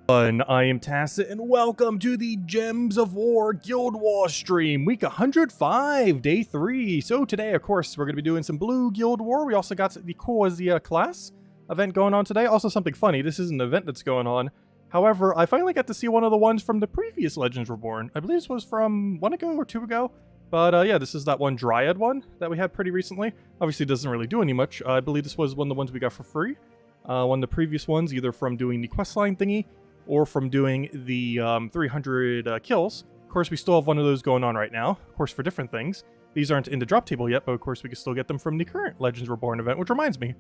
I am Tacit, and welcome to the Gems of War Guild Wars stream, week 105, day 3. So today, of course, we're going to be doing some Blue Guild War. We also got the Corsair class event going on today. Also something funny, this is an event that's going on. However, I finally got to see one of the ones from the previous Legends Reborn. I believe this was from 1 ago or 2 ago. But yeah, this is that one Dryad one that we had pretty recently. Obviously, it doesn't really do any much. I believe this was one of the ones we got for free. One of the previous ones, either from doing the questline thingy, or from doing the 300 kills. Of course, we still have one of those going on right now, of course, for different things. These aren't in the drop table yet, but of course we can still get them from the current Legends Reborn event, which reminds me.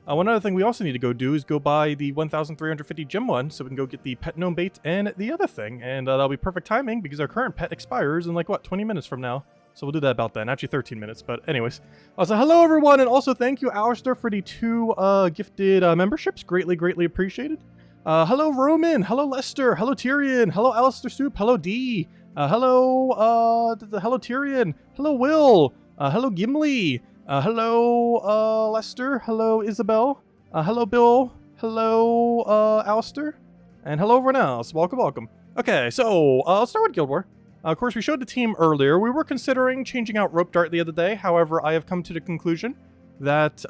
One other thing we also need to go do is go buy the 1,350 gem one, so we can go get the pet gnome bait and the other thing. And that'll be perfect timing, because our current pet expires in, like, what, 20 minutes from now? So we'll do that about then. Actually, 13 minutes, but anyways. Also, hello everyone, and also thank you, Alistair, for the 2 gifted memberships. Greatly appreciated. Hello Roman, hello Lester, hello Tyrion, hello Alistair Soup, hello D, hello Tyrion, hello Will, hello Gimli, hello Lester, hello Isabel, hello Bill, hello Alistair, and hello everyone else. Welcome. Okay, so let's start with Guild War. Of course, we showed the team earlier. We were considering changing out Rope Dart the other day. However, I have come to the conclusion that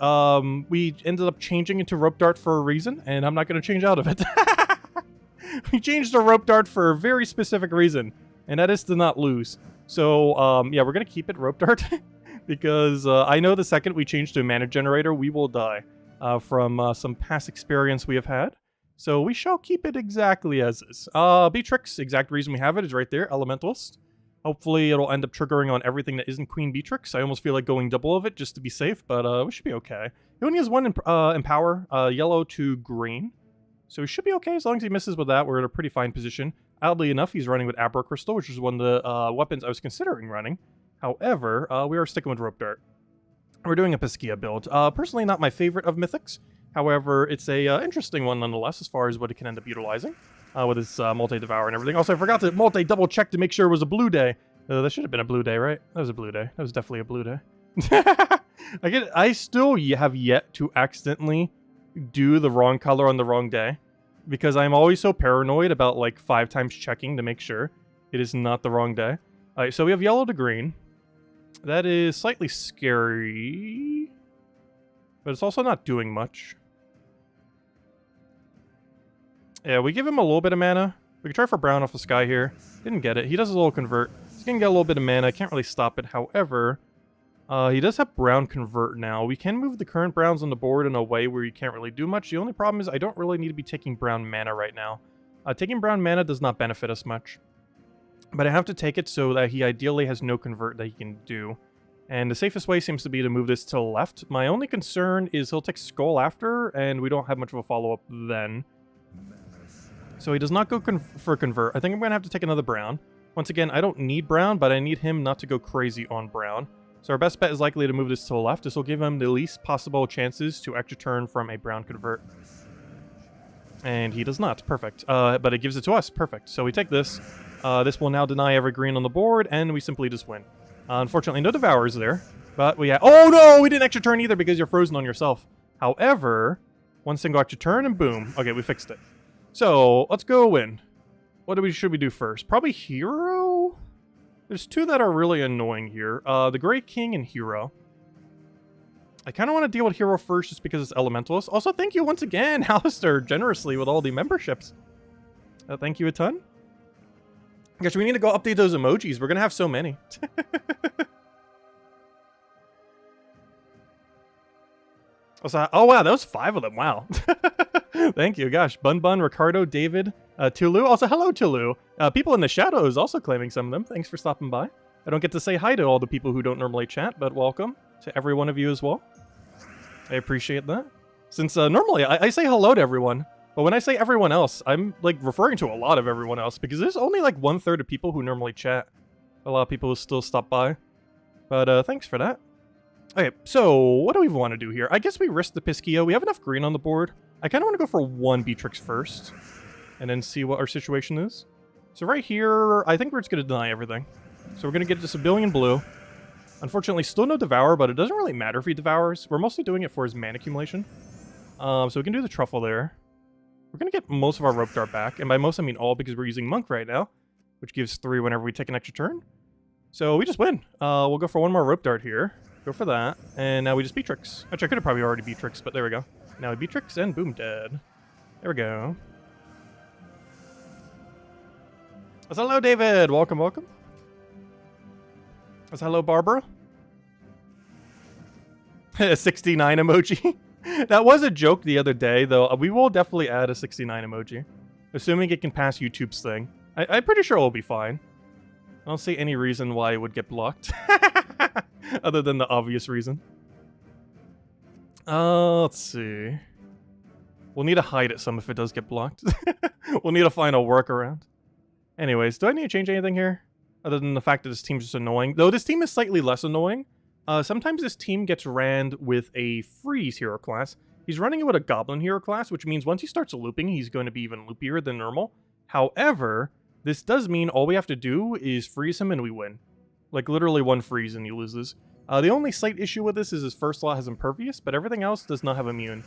we ended up changing into Rope Dart for a reason, and I'm not going to change out of it. We changed the Rope Dart for a very specific reason, and that is to not lose. So, yeah, we're going to keep it Rope Dart, because I know the second we change to a mana generator, we will die from some past experience we have had. So we shall keep it exactly as is. Beatrix, exact reason we have it is right there, Elementalist. Hopefully it'll end up triggering on everything that isn't Queen Beatrix. I almost feel like going double of it just to be safe, but we should be okay. He only has 1 in power, yellow to green. So he should be okay as long as he misses with that. We're in a pretty fine position. Oddly enough, he's running with Abra Crystal, which is one of the weapons I was considering running. However, we are sticking with Rope Dart. We're doing a Piskia build. Personally, not my favorite of Mythics. However, it's a interesting one nonetheless as far as what it can end up utilizing. With its multi-devour and everything. Also, I forgot to multi-double check to make sure it was a blue day. That should have been a blue day, right? That was a blue day. That was definitely a blue day. I still have yet to accidentally do the wrong color on the wrong day, because I'm always so paranoid about, like, 5 times checking to make sure it is not the wrong day. Alright, so we have yellow to green. That is slightly scary, but it's also not doing much. Yeah, we give him a little bit of mana. We can try for brown off the sky here. Didn't get it. He does a little convert. He's gonna get a little bit of mana. I can't really stop it. However, he does have brown convert now. We can move the current browns on the board in a way where you can't really do much. The only problem is I don't really need to be taking brown mana right now. Taking brown mana does not benefit us much. But I have to take it so that he ideally has no convert that he can do. And the safest way seems to be to move this to the left. My only concern is he'll take Skull after, and we don't have much of a follow-up then. So he does not go for convert. I think I'm going to have to take another brown. Once again, I don't need brown, but I need him not to go crazy on brown. So our best bet is likely to move this to the left. This will give him the least possible chances to extra turn from a brown convert. And he does not. Perfect. But it gives it to us. Perfect. So we take this. This will now deny every green on the board, and we simply just win. Unfortunately, no Devourers there. But we have... Oh, no! We didn't extra turn either because you're frozen on yourself. However, one single extra turn, and boom. Okay, we fixed it. So, let's go win. What should we do first? Probably Hero? There's 2 that are really annoying here. The Great King and Hero. I kind of want to deal with Hero first just because it's Elementalist. Also, thank you once again, Alistair, generously with all the memberships. Thank you a ton. Gosh, we need to go update those emojis. We're going to have so many. Oh, wow, that was 5 of them. Wow. Thank you. Gosh, Bun, Ricardo, David, Tulu. Also, hello, Tulu. People in the shadows also claiming some of them. Thanks for stopping by. I don't get to say hi to all the people who don't normally chat, but welcome to every one of you as well. I appreciate that. Since normally I say hello to everyone, but when I say everyone else, I'm like referring to a lot of everyone else, because there's only like 1/3 of people who normally chat. A lot of people who still stop by. But thanks for that. Okay, so what do we want to do here? I guess we risk the Piskia. We have enough green on the board. I kind of want to go for 1 Beatrix first, and then see what our situation is. So right here, I think we're just going to deny everything. So we're going to get just a billion blue. Unfortunately, still no Devour, but it doesn't really matter if he Devours. We're mostly doing it for his mana accumulation. So we can do the Truffle there. We're going to get most of our rope dart back. And by most, I mean all, because we're using Monk right now, which gives 3 whenever we take an extra turn. So we just win. We'll go for 1 more rope dart here. Go for that. And now we just Beatrix. Actually, I could have probably already Beatrix, but there we go. Now we Beatrix and boom, dead. There we go. Hello, David. Welcome, welcome. Hello, Barbara. 69 emoji. That was a joke the other day, though. We will definitely add a 69 emoji, assuming it can pass YouTube's thing. I'm pretty sure it'll be fine. I don't see any reason why it would get blocked, other than the obvious reason. Let's see. We'll need to hide it some if it does get blocked. We'll need to find a workaround. Anyways, do I need to change anything here? Other than the fact that this team's just annoying. Though this team is slightly less annoying. Sometimes this team gets ran with a freeze hero class. He's running it with a goblin hero class, which means once he starts looping, he's going to be even loopier than normal. However, this does mean all we have to do is freeze him and we win. Like literally 1 freeze and he loses. The only slight issue with this is his first slot has impervious, but everything else does not have immune.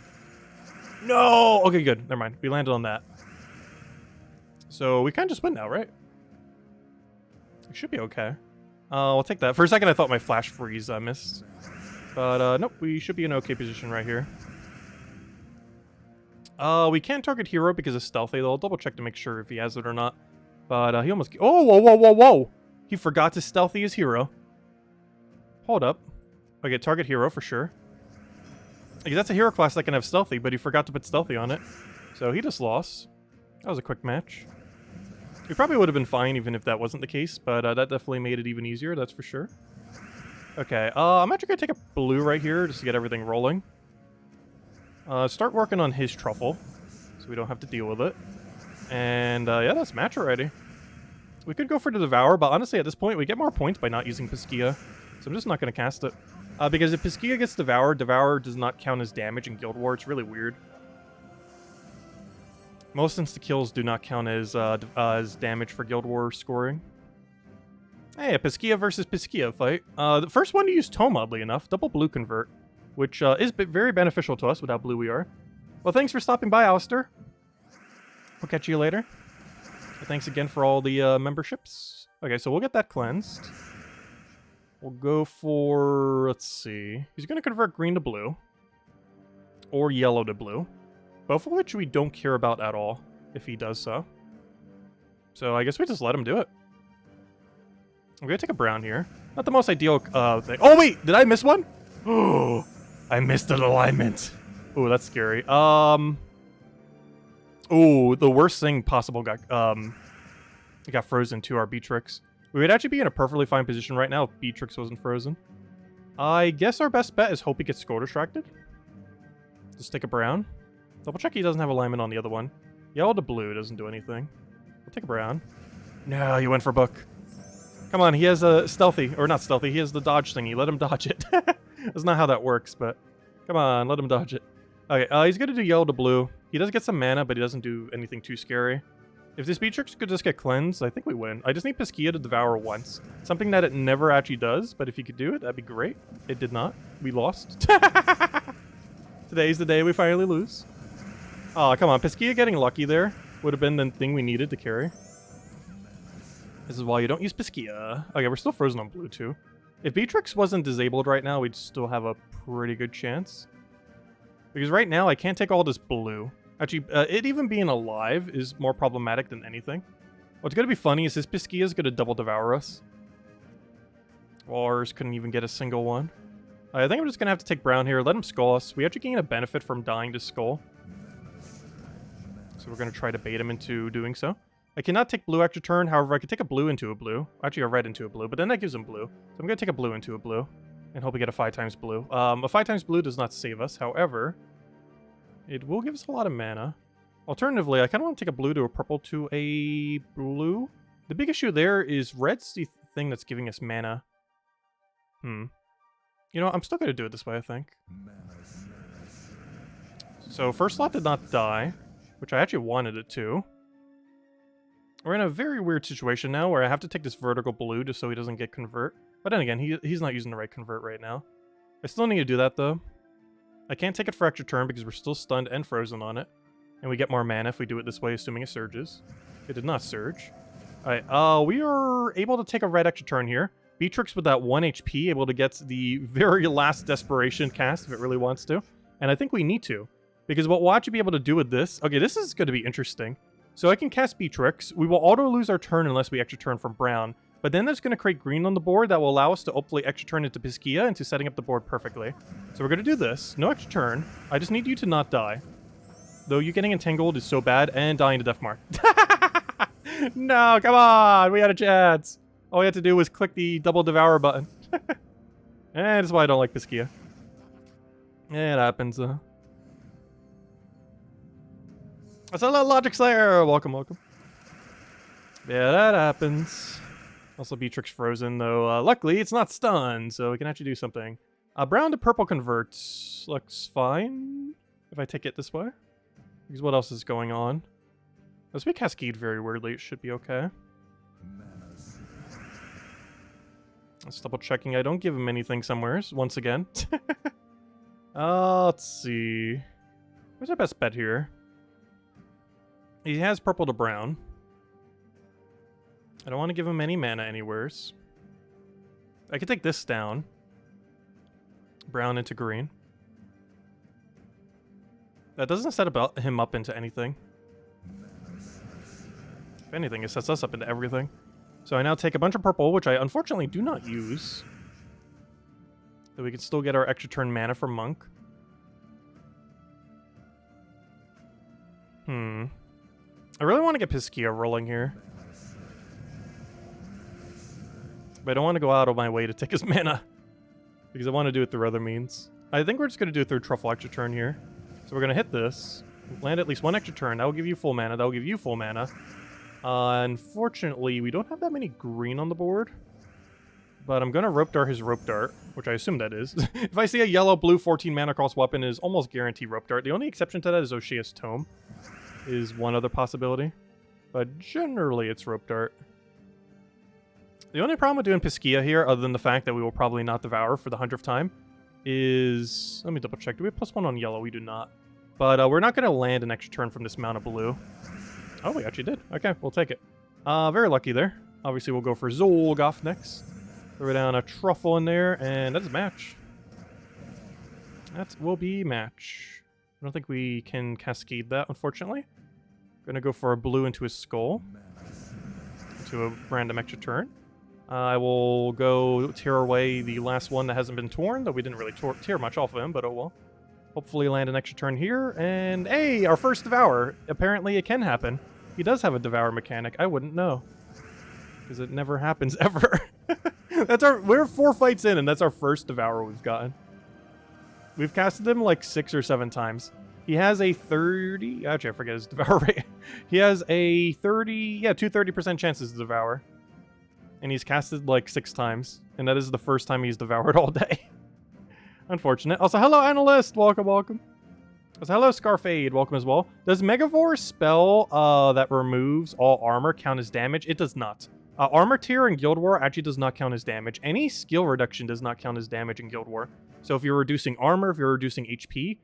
No! Okay, good. Never mind. We landed on that. So we kind of just win now, right? It should be okay. We'll take that. For a second, I thought my flash freeze missed. But, nope, we should be in an okay position right here. We can't target hero because of stealthy, though. I'll double check to make sure if he has it or not. But, he almost... Oh, whoa, whoa, whoa, whoa! He forgot to stealthy his hero. Hold up. Okay, target hero for sure. Because that's a hero class that can have stealthy, but he forgot to put stealthy on it. So he just lost. That was a quick match. We probably would have been fine even if that wasn't the case, but that definitely made it even easier, that's for sure. Okay, I'm actually going to take a blue right here just to get everything rolling. Start working on his truffle, so we don't have to deal with it. And yeah, that's match already. We could go for the Devour, but honestly at this point we get more points by not using Piskia, so I'm just not going to cast it. Because if Piskia gets Devoured, Devour does not count as damage in Guild War, it's really weird. Most insta-kills do not count as damage for Guild War scoring. Hey, a Piskia versus Piskia fight. The first one to use Tome, oddly enough. Double blue convert, which is very beneficial to us with how blue we are. Well, thanks for stopping by, Alistair. We'll catch you later. Thanks again for all the memberships. Okay, so we'll get that cleansed. We'll go for... Let's see. He's going to convert green to blue. Or yellow to blue. Both of which we don't care about at all, if he does so. So I guess we just let him do it. I'm gonna take a brown here. Not the most ideal thing. Oh wait, did I miss one? Oh, I missed an alignment. Oh, that's scary. Oh, the worst thing possible got frozen to our Beatrix. We would actually be in a perfectly fine position right now if Beatrix wasn't frozen. I guess our best bet is hope he gets skull distracted. Just take a brown. Double check he doesn't have alignment on the other one. Yellow to blue doesn't do anything. We'll take a brown. No, he went for book. Come on, he has a stealthy, or not stealthy, he has the dodge thingy. Let him dodge it. That's not how that works, but come on, let him dodge it. Okay, he's going to do yellow to blue. He does get some mana, but he doesn't do anything too scary. If this Beatrix could just get cleansed, I think we win. I just need Piskia to devour once. Something that it never actually does, but if he could do it, that'd be great. It did not. We lost. Today's the day we finally lose. Oh, come on. Piskia getting lucky there would have been the thing we needed to carry. This is why you don't use Piskia. Okay, we're still frozen on blue, too. If Beatrix wasn't disabled right now, we'd still have a pretty good chance. Because right now, I can't take all this blue. Actually, it even being alive is more problematic than anything. What's going to be funny is his Piskia is going to double devour us. Ours couldn't even get a single one. I think I'm just going to have to take brown here. Let him skull us. We actually gain a benefit from dying to skull. So we're going to try to bait him into doing so. I cannot take blue extra turn. However, I could take a blue into a blue. Actually, a red into a blue. But then that gives him blue. So I'm going to take a blue into a blue. And hope we get a 5 times blue. A 5 times blue does not save us. However, it will give us a lot of mana. Alternatively, I kind of want to take a blue to a purple to a blue. The big issue there is red's the thing that's giving us mana. You know, I'm still going to do it this way, I think. So first slot did not die, which I actually wanted it to. We're in a very weird situation now where I have to take this vertical blue just so he doesn't get convert. But then again, he's not using the right convert right now. I still need to do that, though. I can't take it for extra turn because we're still stunned and frozen on it. And we get more mana if we do it this way, assuming it surges. It did not surge. Alright, we are able to take a red extra turn here. Beatrix with that 1 HP, able to get the very last Desperation cast if it really wants to. And I think we need to. Because what we'll actually be able to do with this... Okay, this is going to be interesting. So I can cast Beatrix. We will auto-lose our turn unless we extra turn from brown. But then that's going to create green on the board that will allow us to hopefully extra turn into Piskia into setting up the board perfectly. So we're going to do this. No extra turn. I just need you to not die. Though you getting entangled is so bad, and dying to Deathmark. No, come on! We had a chance! All we had to do was click the double devour button. And that's why I don't like Piskia. Yeah, it happens, though. That's a little Logic Slayer! Welcome, welcome. Yeah, that happens. Also, Beatrix frozen, though. Luckily, it's not stunned, so we can actually do something. Brown to purple converts. Looks fine. If I take it this way. Because what else is going on? Unless we cascade very weirdly, it should be okay. Let's double checking. I don't give him anything somewhere, once again. Let's see. Where's our best bet here? He has purple to brown. I don't want to give him any mana anywheres. I could take this down. Brown into green. That doesn't set him up into anything. If anything, it sets us up into everything. So I now take a bunch of purple, which I unfortunately do not use. So we can still get our extra turn mana from Monk. I really want to get Piskia rolling here. But I don't want to go out of my way to take his mana. Because I want to do it through other means. I think we're just going to do it through Truffle extra turn here. So we're going to hit this. Land at least one extra turn. That will give you full mana. That will give you full mana. Unfortunately, we don't have that many green on the board. But I'm going to Rope Dart his Rope Dart, which I assume that is. If I see a yellow-blue 14 mana cost weapon, it is almost guaranteed Rope Dart. The only exception to that is Oshia's Tome. Is one other possibility. But generally, it's Rope Dart. The only problem with doing Piskia here, other than the fact that we will probably not devour for the 100th time, is... Let me double check. Do we have +1 on yellow? We do not. But we're not going to land an extra turn from this amount of blue. Oh, we actually did. Okay, we'll take it. Very lucky there. Obviously, we'll go for Zolgoth next. Throw down a Truffle in there, and that is a match. That will be match. I don't think we can cascade that, unfortunately. Gonna go for a blue into his skull. Into a random extra turn. I will go tear away the last one that hasn't been torn, though we didn't really tear much off of him, but oh well. Hopefully land an extra turn here, and hey, our first Devour. Apparently it can happen. He does have a Devour mechanic. I wouldn't know. Because it never happens ever. We're 4 fights in, and that's our first Devour we've gotten. We've casted him like 6 or 7 times. He has a 30... Actually, I forget his Devour rate. He has a 30... Yeah, 30% chances to Devour. And he's casted like 6 times. And that is the first time he's devoured all day. Unfortunate. Also, hello, Analyst! Welcome, welcome. Also, hello, Scarfade. Welcome as well. Does Megavore spell that removes all armor count as damage? It does not. Armor tier in Guild War actually does not count as damage. Any skill reduction does not count as damage in Guild War. So if you're reducing armor, if you're reducing HP,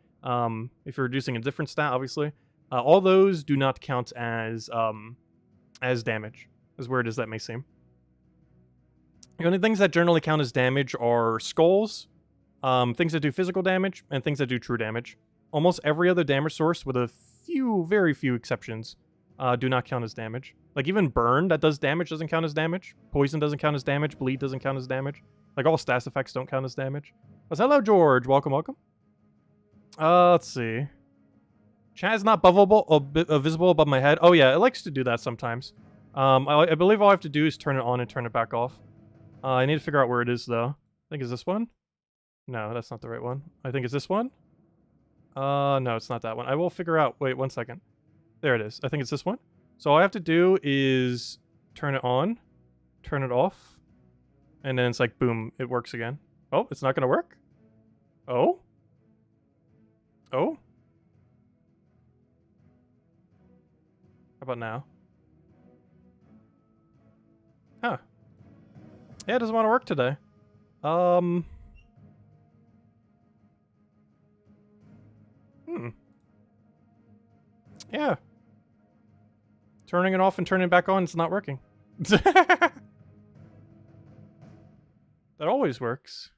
if you're reducing a different stat, obviously, all those do not count as damage. As weird as that may seem. The only things that generally count as damage are skulls, things that do physical damage, and things that do true damage. Almost every other damage source, with a few, very few exceptions, do not count as damage. Like even burn that does damage doesn't count as damage. Poison doesn't count as damage. Bleed doesn't count as damage. Like all stats effects don't count as damage. But hello, George. Welcome, welcome. Let's see. Chat is not visible above my head. Oh yeah, it likes to do that sometimes. I believe all I have to do is turn it on and turn it back off. I need to figure out where it is though. I think it's this one. No, that's not the right one. I think it's this one. No, it's not that one. I will figure out. Wait, 1 second. There it is. I think it's this one. So all I have to do is turn it on, turn it off, and then it's like, boom, it works again. Oh, it's not going to work? Oh? Oh? How about now? Huh. Yeah, it doesn't want to work today. Yeah. Turning it off and turning it back on, it's not working. That always works.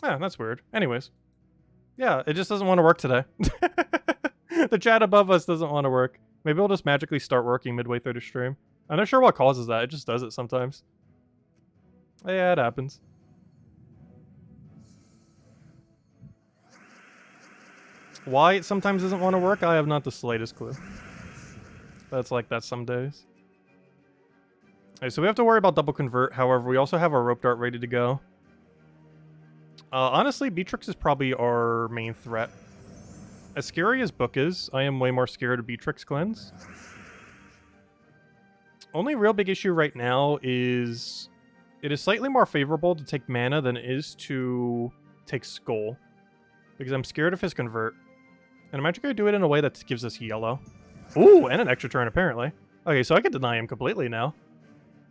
Yeah, that's weird. Anyways. Yeah, it just doesn't want to work today. The chat above us doesn't want to work. Maybe it'll just magically start working midway through the stream. I'm not sure what causes that. It just does it sometimes. Yeah, it happens. Why it sometimes doesn't want to work, I have not the slightest clue. But it's like that some days. Okay, so we have to worry about double convert. However, we also have our rope dart ready to go. Honestly, Beatrix is probably our main threat. As scary as Book is, I am way more scared of Beatrix Cleanse. Only real big issue right now is it is slightly more favorable to take mana than it is to take Skull. Because I'm scared of his convert. And I'm actually going to do it in a way that gives us yellow. Ooh, and an extra turn apparently. Okay, so I can deny him completely now.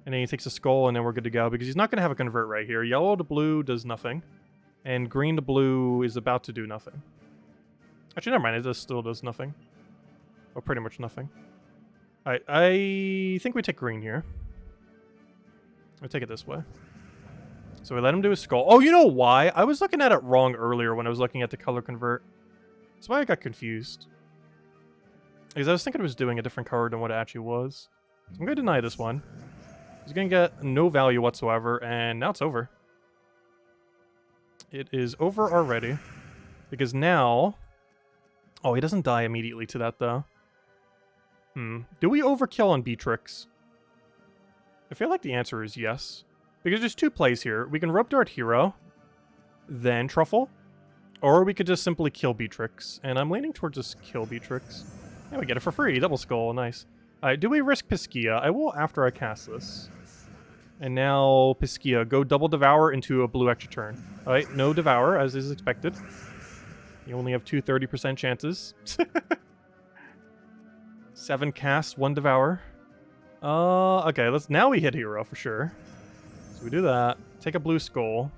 And then he takes a Skull and then we're good to go. Because he's not going to have a convert right here. Yellow to blue does nothing. And green to blue is about to do nothing. Actually, never mind. It still does nothing. Or pretty much nothing. Alright, I think we take green here. We take it this way. So we let him do his Skull. Oh, you know why? I was looking at it wrong earlier when I was looking at the color convert. That's why I got confused. Because I was thinking it was doing a different card than what it actually was. So I'm going to deny this one. He's going to get no value whatsoever, and now it's over. It is over already. Because now... Oh, he doesn't die immediately to that, though. Do we overkill on Beatrix? I feel like the answer is yes. Because there's two plays here. We can Rope Dart Hero, then Truffle, or we could just simply kill Beatrix. And I'm leaning towards just kill Beatrix. Yeah, we get it for free. Double Skull. Nice. Do we risk Piskia? I will after I cast this. And now, Piskia, go double Devour into a blue extra turn. Alright, no Devour, as is expected. You only have 2 30% chances. 7 cast, 1 Devour. Okay, now we hit Hero for sure. So we do that. Take a blue Skull.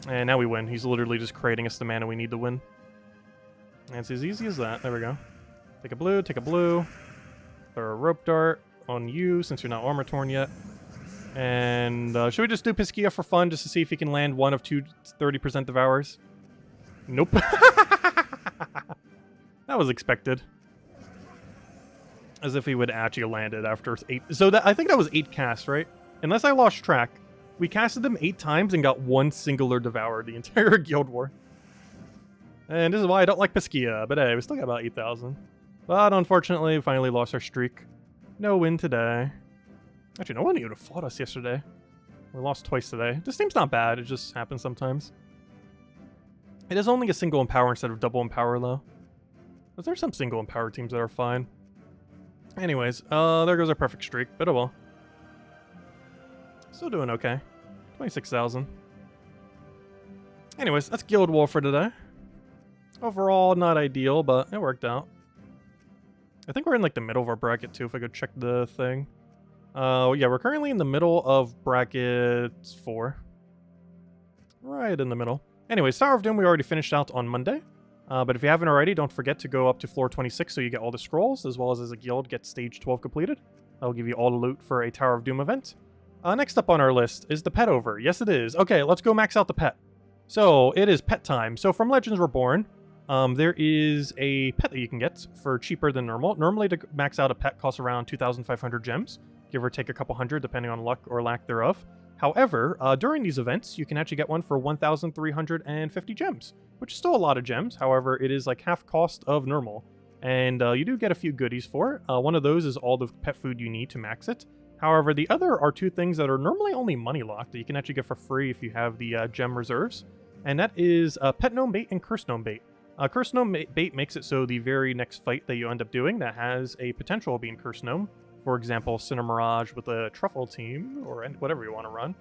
And now we win. He's literally just creating us the mana we need to win. And it's as easy as that. There we go. Take a blue, take a blue. Throw a Rope Dart on you since you're not Armor Torn yet. And should we just do Piskia for fun just to see if he can land one of 2 30% Devours? Nope. That was expected. As if he would actually land it after 8. So I think that was 8 casts, right? Unless I lost track. We casted them 8 times and got 1 singular Devour the entire Guild War. And this is why I don't like Piskia. But hey, we still got about 8,000. But unfortunately, we finally lost our streak. No win today. Actually, no one even fought us yesterday. We lost twice today. This team's not bad. It just happens sometimes. It is only a single Empower instead of double Empower, though. But there's some single Empower teams that are fine. Anyways, there goes our perfect streak. But oh well. Still doing okay. 26,000. Anyways, that's Guild War for today. Overall, not ideal, but it worked out. I think we're in like the middle of our bracket too, if I go check the thing. Yeah, we're currently in the middle of bracket 4. Right in the middle. Anyways, Tower of Doom we already finished out on Monday. But if you haven't already, don't forget to go up to floor 26 so you get all the scrolls, as well as a guild get stage 12 completed. That'll give you all the loot for a Tower of Doom event. Next up on our list is the pet over. Yes, it is. Okay, let's go max out the pet. So, it is pet time. So, from Legends Reborn, there is a pet that you can get for cheaper than normal. Normally, to max out a pet costs around 2,500 gems, give or take a couple hundred, depending on luck or lack thereof. However, during these events, you can actually get one for 1,350 gems, which is still a lot of gems. However, it is like half cost of normal. And you do get a few goodies for it. One of those is all the pet food you need to max it. However, the other are 2 things that are normally only money locked that you can actually get for free if you have the gem reserves. And that is Pet Gnome Bait and Curse Gnome Bait. Curse Gnome Bait makes it so the very next fight that you end up doing that has a potential of being Curse Gnome, for example, Cinder Mirage with a Truffle team, or whatever you want to run,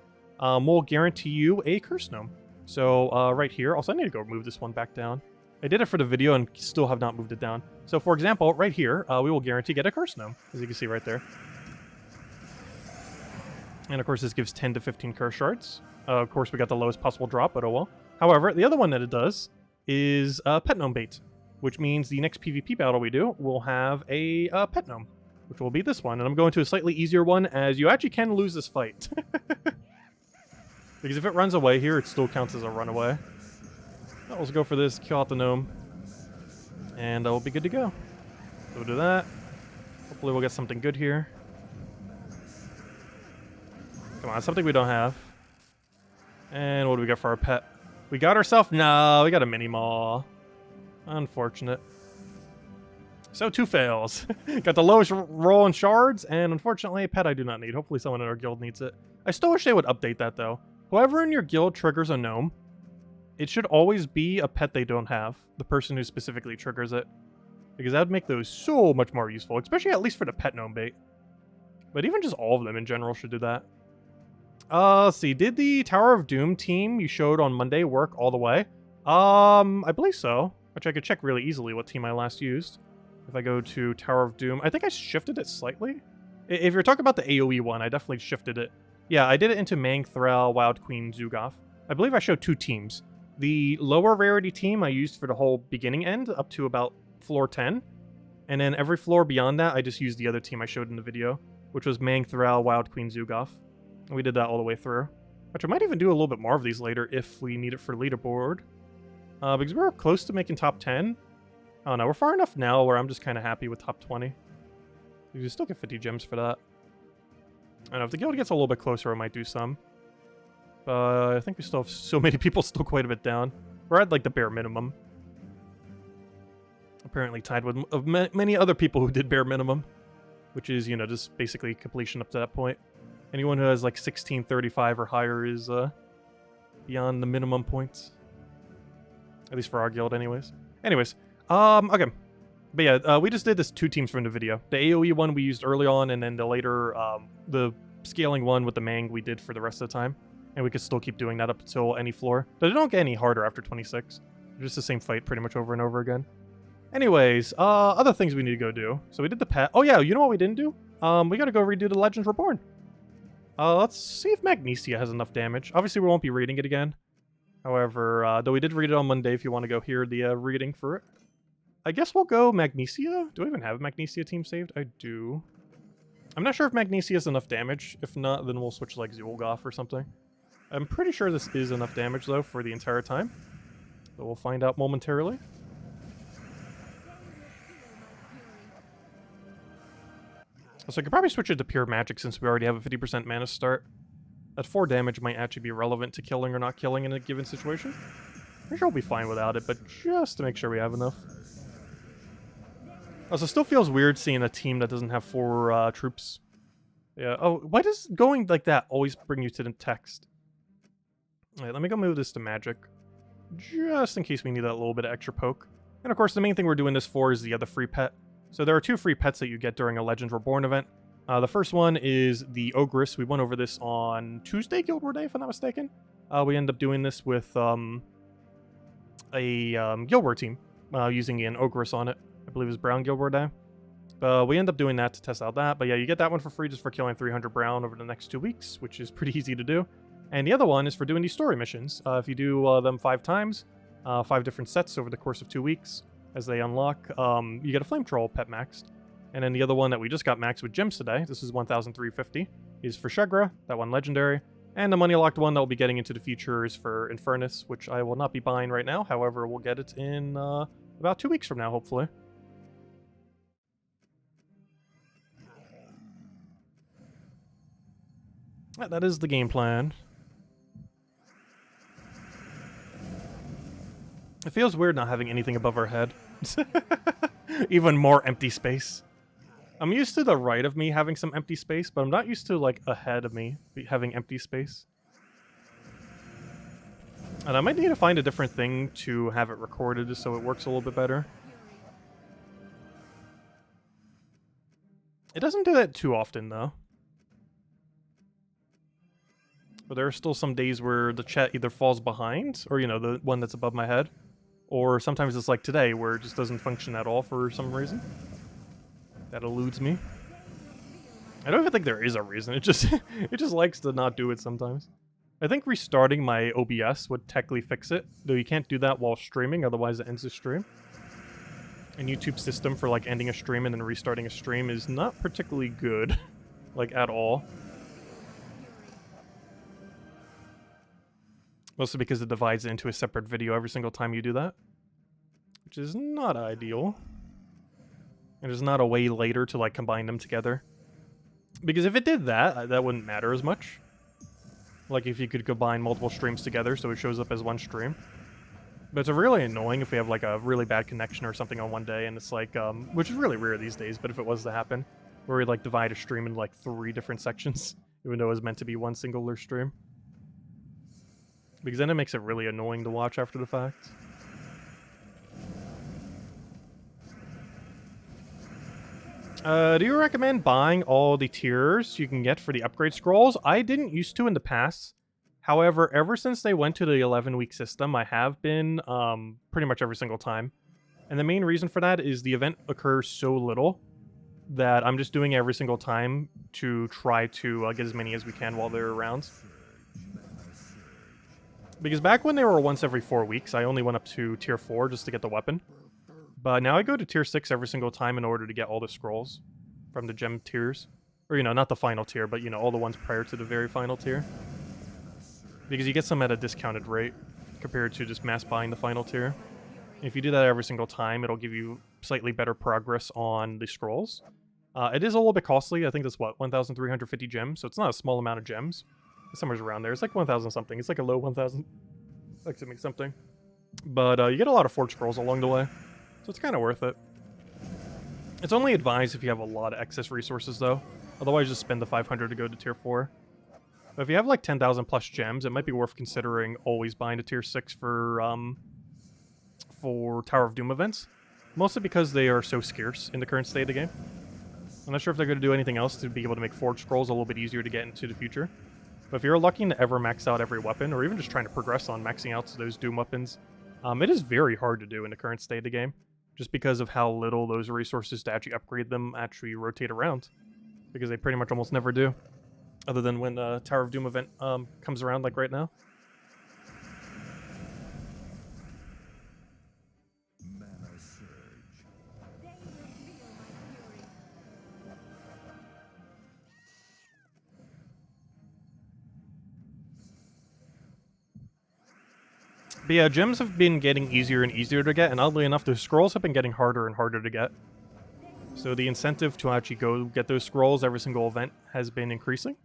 will guarantee you a Curse Gnome. So right here, also I need to go move this one back down. I did it for the video and still have not moved it down. So for example, right here, we will guarantee get a Curse Gnome, as you can see right there. And of course, this gives 10 to 15 curse shards. Of course, we got the lowest possible drop, but oh well. However, the other one that it does is pet gnome bait, which means the next PvP battle we do will have a pet gnome, which will be this one. And I'm going to a slightly easier one, as you actually can lose this fight. Because if it runs away here, it still counts as a runaway. Well, let's go for this, kill out the gnome, and we'll be good to go. So we'll do that. Hopefully we'll get something good here. Come on, something we don't have. And what do we got for our pet? We got ourselves... No, we got a mini-maw. Unfortunate. So 2 fails. Got the lowest roll in shards, and unfortunately a pet I do not need. Hopefully someone in our guild needs it. I still wish they would update that though. Whoever in your guild triggers a gnome, it should always be a pet they don't have. The person who specifically triggers it. Because that would make those so much more useful, especially at least for the pet gnome bait. But even just all of them in general should do that. Let's see. Did the Tower of Doom team you showed on Monday work all the way? I believe so. Which I could check really easily what team I last used. If I go to Tower of Doom, I think I shifted it slightly. If you're talking about the AoE one, I definitely shifted it. Yeah, I did it into Mang, Thrall, Wild Queen, Zugoff. I believe I showed 2 teams. The lower rarity team I used for the whole beginning end, up to about floor 10. And then every floor beyond that, I just used the other team I showed in the video, which was Mang, Thrall, Wild Queen, Zugoff. And we did that all the way through. Which I might even do a little bit more of these later if we need it for leaderboard. Because we're close to making top 10. I don't know, we're far enough now where I'm just kind of happy with top 20. You can still get 50 gems for that. I don't know, if the guild gets a little bit closer, I might do some. I think we still have so many people still quite a bit down. We're at like the bare minimum. Apparently tied with many other people who did bare minimum. Which is, you know, just basically completion up to that point. Anyone who has like 1635 or higher is beyond the minimum points. At least for our guild anyways. Anyways, okay. But yeah, we just did this 2 teams from the video. The AoE one we used early on, and then the later, the scaling one with the Mang we did for the rest of the time. And we could still keep doing that up until any floor. But they don't get any harder after 26. They're just the same fight pretty much over and over again. Anyways, other things we need to go do. So we did the pet. Oh yeah, you know what we didn't do? We gotta go redo the Legends Reborn. Let's see if Magnesia has enough damage. Obviously we won't be reading it again. However, though we did read it on Monday if you want to go hear the reading for it. I guess we'll go Magnesia. Do I even have a Magnesia team saved? I do. I'm not sure if Magnesia has enough damage. If not, then we'll switch to like Zulgoff or something. I'm pretty sure this is enough damage though for the entire time. So we'll find out momentarily. So I could probably switch it to Pure Magic since we already have a 50% mana start. That 4 damage might actually be relevant to killing or not killing in a given situation. I'm sure we'll be fine without it, but just to make sure we have enough. Also, still feels weird seeing a team that doesn't have 4 troops. Yeah, oh, why does going like that always bring you to the text? Alright, let me go move this to Magic. Just in case we need that little bit of extra poke. And of course, the main thing we're doing this for is the other free pet. So there are 2 free pets that you get during a Legends Reborn event. The first one is the Ogress. We went over this on Tuesday, Guild War Day, if I'm not mistaken. We end up doing this with a Guild War team, using an Ogress on it. I believe it was Brown Guild War Day. We end up doing that to test out that. But yeah, you get that one for free just for killing 300 Brown over the next 2 weeks, which is pretty easy to do. And the other one is for doing these story missions. If you do them 5 times, 5 different sets over the course of 2 weeks, as they unlock, you get a Flame Troll pet maxed. And then the other one that we just got maxed with gems today, this is 1,350, is for Shegra, that one legendary. And the money locked one that we'll be getting into the future is for Infernus, which I will not be buying right now. However, we'll get it in about 2 weeks from now, hopefully. That is the game plan. It feels weird not having anything above our head. Even more empty space. I'm used to the right of me having some empty space, but I'm not used to, like, ahead of me having empty space. And I might need to find a different thing to have it recorded so it works a little bit better. It doesn't do that too often, though. But there are still some days where the chat either falls behind, or, you know, the one that's above my head. Or sometimes it's like today, where it just doesn't function at all for some reason. That eludes me. I don't even think there is a reason. It just it just likes to not do it sometimes. I think restarting my OBS would technically fix it, though you can't do that while streaming, otherwise it ends the stream. And YouTube's system for like ending a stream and then restarting a stream is not particularly good, like at all. Mostly because it divides it into a separate video every single time you do that, which is not ideal. And there's not a way later to like combine them together. Because if it did that, that wouldn't matter as much. Like if you could combine multiple streams together so it shows up as one stream. But it's really annoying if we have like a really bad connection or something on one day and it's like, which is really rare these days, but if it was to happen, where we like divide a stream into like 3 different sections, even though it was meant to be one singular stream. Because then it makes it really annoying to watch after the fact. Do you recommend buying all the tiers you can get for the upgrade scrolls? I didn't used to in the past. However, ever since they went to the 11-week system, I have been pretty much every single time. And the main reason for that is the event occurs so little that I'm just doing it every single time to try to get as many as we can while they're around. Because back when they were once every 4 weeks, I only went up to tier 4 just to get the weapon. But now I go to tier 6 every single time in order to get all the scrolls from the gem tiers. Or, you know, not the final tier, but, you know, all the ones prior to the very final tier. Because you get some at a discounted rate compared to just mass buying the final tier. If you do that every single time, it'll give you slightly better progress on the scrolls. It is a little bit costly. I think that's, what, 1,350 gems? So it's not a small amount of gems. It's somewhere around there. It's like 1,000 something. It's like a low 1,000. Like something. But you get a lot of forge scrolls along the way. So it's kind of worth it. It's only advised if you have a lot of excess resources, though. Otherwise, just spend the 500 to go to tier 4. But if you have like 10,000 plus gems, it might be worth considering always buying a tier 6 for Tower of Doom events. Mostly because they are so scarce in the current state of the game. I'm not sure if they're going to do anything else to be able to make forge scrolls a little bit easier to get into the future. But if you're looking to ever max out every weapon, or even just trying to progress on maxing out those Doom weapons, it is very hard to do in the current state of the game. Just because of how little those resources to actually upgrade them actually rotate around. Because they pretty much almost never do. Other than when the Tower of Doom event comes around, like right now. But yeah, gems have been getting easier and easier to get, and oddly enough, the scrolls have been getting harder and harder to get. So the incentive to actually go get those scrolls every single event has been increasing,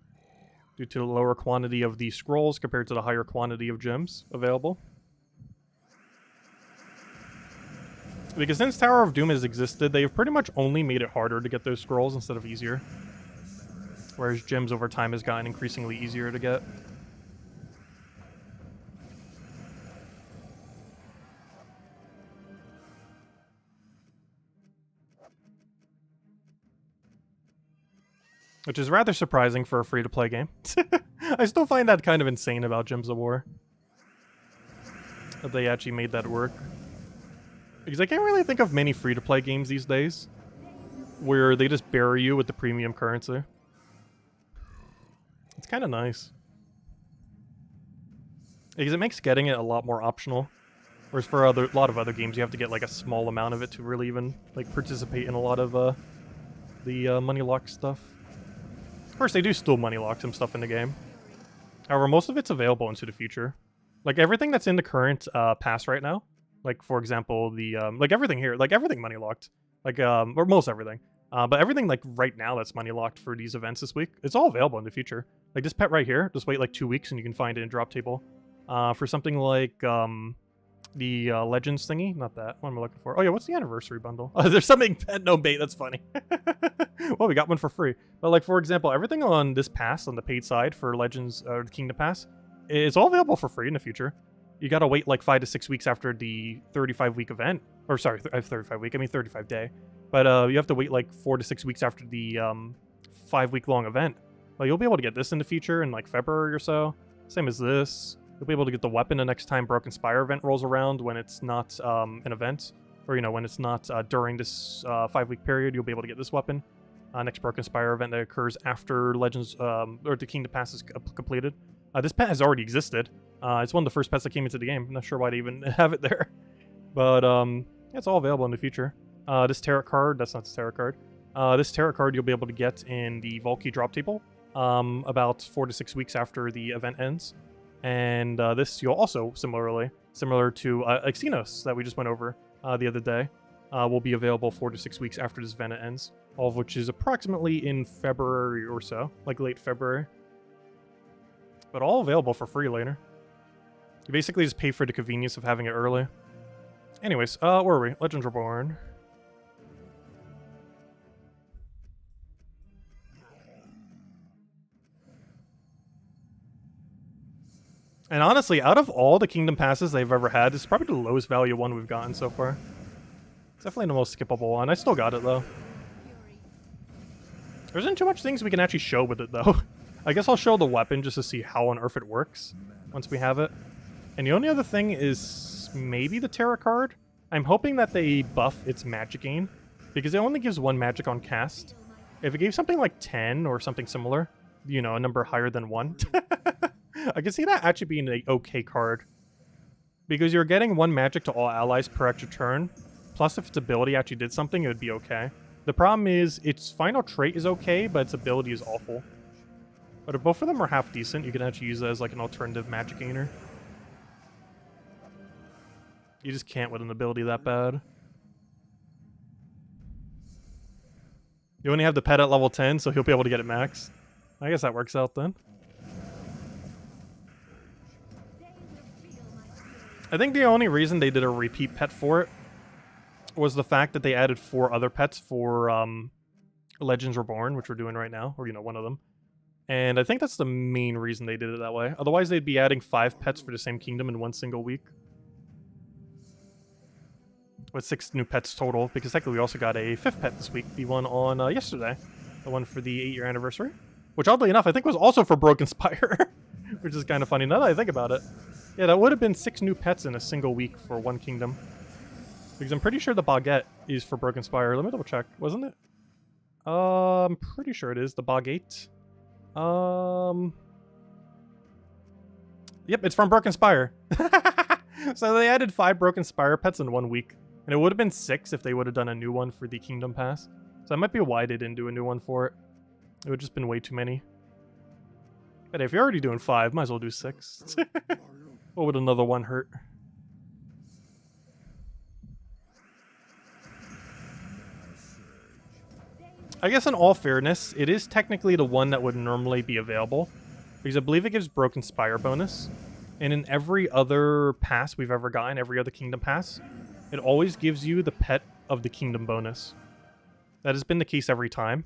due to the lower quantity of the scrolls compared to the higher quantity of gems available. Because since Tower of Doom has existed, they've pretty much only made it harder to get those scrolls instead of easier. Whereas gems over time has gotten increasingly easier to get. Which is rather surprising for a free-to-play game. I still find that kind of insane about Gems of War. That they actually made that work. Because I can't really think of many free-to-play games these days where they just bury you with the premium currency. It's kind of nice. Because it makes getting it a lot more optional. Whereas for a lot of other games, you have to get like a small amount of it to really even like participate in a lot of the money lock stuff. Of course, they do still money lock some stuff in the game. However, most of it's available into the future. Like everything that's in the current pass right now, like for example, the like everything here, like everything money locked, like or most everything, but everything like right now that's money locked for these events this week, it's all available in the future. Like this pet right here, just wait like 2 weeks and you can find it in drop table. For something like the Legends thingy, not that. What am I looking for? Oh yeah, what's the anniversary bundle? There's something pet no bait. That's funny. Well, we got one for free. But like for example, everything on this pass on the paid side for Legends or the Kingdom Pass, it's all available for free in the future. You gotta wait like 5 to 6 weeks after the 35-week event, or sorry, 35-week. I mean 35-day. But you have to wait like 4 to 6 weeks after the 5-week-long event. Well, you'll be able to get this in the future in like February or so. Same as this. You'll be able to get the weapon the next time Broken Spire event rolls around when it's not an event. Or, you know, when it's not during this 5-week period, you'll be able to get this weapon. next Broken Spire event that occurs after Legends, or the Kingdom Pass is completed. This pet has already existed. It's one of the first pets that came into the game. I'm not sure why they even have it there. But, it's all available in the future. This tarot card, that's not the tarot card. This tarot card you'll be able to get in the Valky drop table about 4 to 6 weeks after the event ends. And this you'll also, similar to Xenos that we just went over the other day, will be available 4 to 6 weeks after this event ends. All of which is approximately in February or so, like late February. But all available for free later. You basically just pay for the convenience of having it early. Anyways, where are we? Legends Reborn. And honestly, out of all the Kingdom Passes they've ever had, this is probably the lowest value one we've gotten so far. It's definitely the most skippable one. I still got it, though. There isn't too much things we can actually show with it, though. I guess I'll show the weapon just to see how on earth it works once we have it. And the only other thing is maybe the Terra card. I'm hoping that they buff its magic gain, because it only gives 1 magic on cast. If it gave something like 10 or something similar, you know, a number higher than 1, I can see that actually being an okay card. Because you're getting 1 magic to all allies per extra turn, plus if its ability actually did something, it would be okay. The problem is, its final trait is okay, but its ability is awful. But if both of them are half decent, you can actually use it as like an alternative magic gainer. You just can't with an ability that bad. You only have the pet at level 10, so he'll be able to get it max. I guess that works out then. I think the only reason they did a repeat pet for it was the fact that they added 4 other pets for Legends Reborn, which we're doing right now, or, you know, one of them. And I think that's the main reason they did it that way. Otherwise, they'd be adding 5 pets for the same kingdom in 1 single week. With 6 new pets total, because technically we also got a 5th pet this week, the one on yesterday. The one for the 8-year anniversary. Which, oddly enough, I think was also for Broken Spire. Which is kind of funny now that I think about it. Yeah, that would have been 6 new pets in a single week for 1 kingdom. Because I'm pretty sure the Baguette is for Broken Spire. Let me double check. Wasn't it? I'm pretty sure it is. The Baguette. Yep, it's from Broken Spire. So they added 5 Broken Spire pets in 1 week. And it would have been 6 if they would have done a new one for the Kingdom Pass. So that might be why they didn't do a new one for it. It would have just been way too many. But if you're already doing 5, might as well do 6. What would another one hurt? I guess in all fairness, it is technically the one that would normally be available. Because I believe it gives Broken Spire bonus. And in every other pass we've ever gotten, every other Kingdom Pass, it always gives you the pet of the Kingdom bonus. That has been the case every time.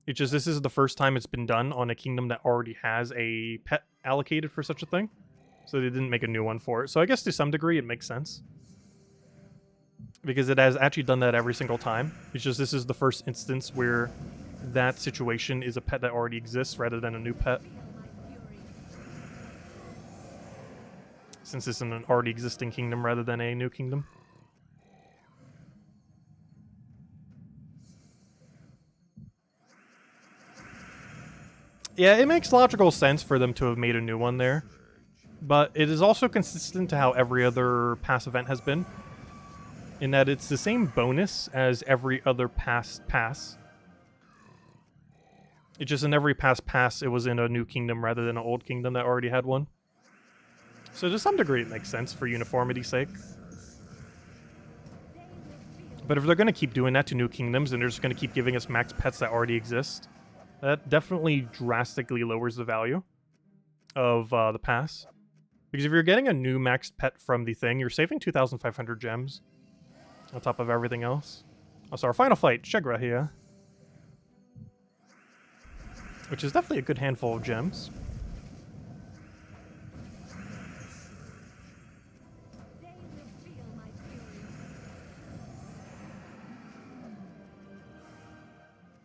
It's just this is the first time it's been done on a kingdom that already has a pet allocated for such a thing. So they didn't make a new one for it. So I guess to some degree it makes sense. Because it has actually done that every single time. It's just this is the first instance where that situation is a pet that already exists rather than a new pet. Since it's in an already existing kingdom rather than a new kingdom. Yeah, it makes logical sense for them to have made a new one there. But it is also consistent to how every other pass event has been. In that it's the same bonus as every other past pass. It's just in every past pass it was in a new kingdom rather than an old kingdom that already had one. So to some degree it makes sense for uniformity's sake. But if they're going to keep doing that to new kingdoms and they're just going to keep giving us max pets that already exist, that definitely drastically lowers the value of the pass. Because if you're getting a new maxed pet from the thing, you're saving 2,500 gems on top of everything else. Also, our final fight, Shegra here. Which is definitely a good handful of gems.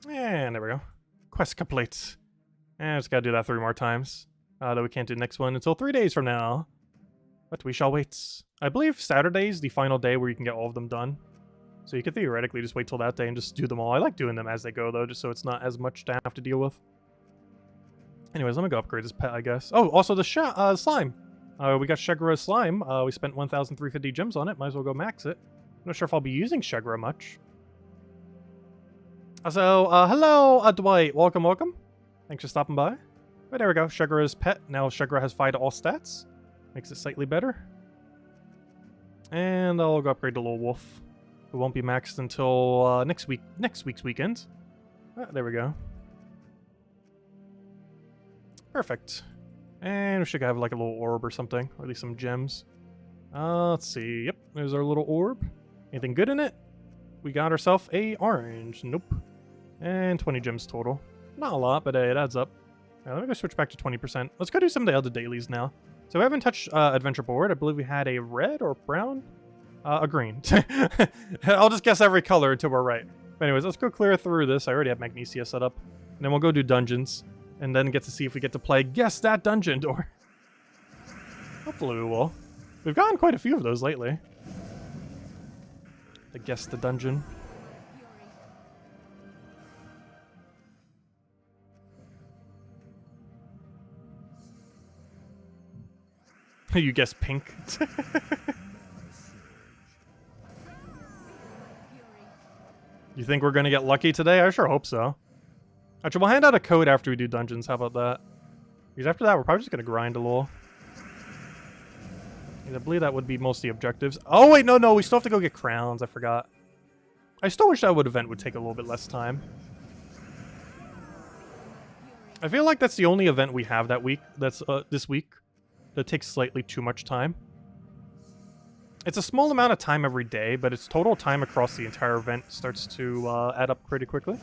And there we go. Quest complete. And just gotta do that 3 more times. Though we can't do the next one until 3 days from now. But we shall wait. I believe Saturday's the final day where you can get all of them done. So you could theoretically just wait till that day and just do them all. I like doing them as they go, though, just so it's not as much to have to deal with. Anyways, let me go upgrade this pet, I guess. Oh, also the slime. We got Shegra's slime. We spent 1,350 gems on it. Might as well go max it. I'm not sure if I'll be using Shegra much. So, hello, Dwight. Welcome, welcome. Thanks for stopping by. Right, there we go. Shegra's pet. Now Shegra has 5 to all stats. Makes it slightly better. And I'll go upgrade the little wolf. It won't be maxed until next week's weekend. There we go. Perfect. And we should have like a little orb or something, or at least some gems. Let's see. Yep, there's our little orb. Anything good in it? We got ourselves a orange. Nope. And 20 gems total. Not a lot, but it adds up. Let me go switch back to 20%. Let's go do some of the other dailies now. So we haven't touched Adventure Board. I believe we had a red or brown? A green. I'll just guess every color until we're right. But anyways, let's go clear through this. I already have Magnesia set up. And then we'll go do dungeons. And then get to see if we get to play Guess That Dungeon Door. Hopefully we will. We've gotten quite a few of those lately. The Guess the Dungeon. You guess pink. You think we're gonna get lucky today? I sure hope so. Actually, we'll hand out a code after we do dungeons. How about that? Because after that, we're probably just gonna grind a little. I believe that would be mostly objectives. Oh wait, no, we still have to go get crowns. I forgot. I still wish that event would take a little bit less time. I feel like that's the only event we have that week. That's this week. That takes slightly too much time. It's a small amount of time every day, but its total time across the entire event starts to add up pretty quickly.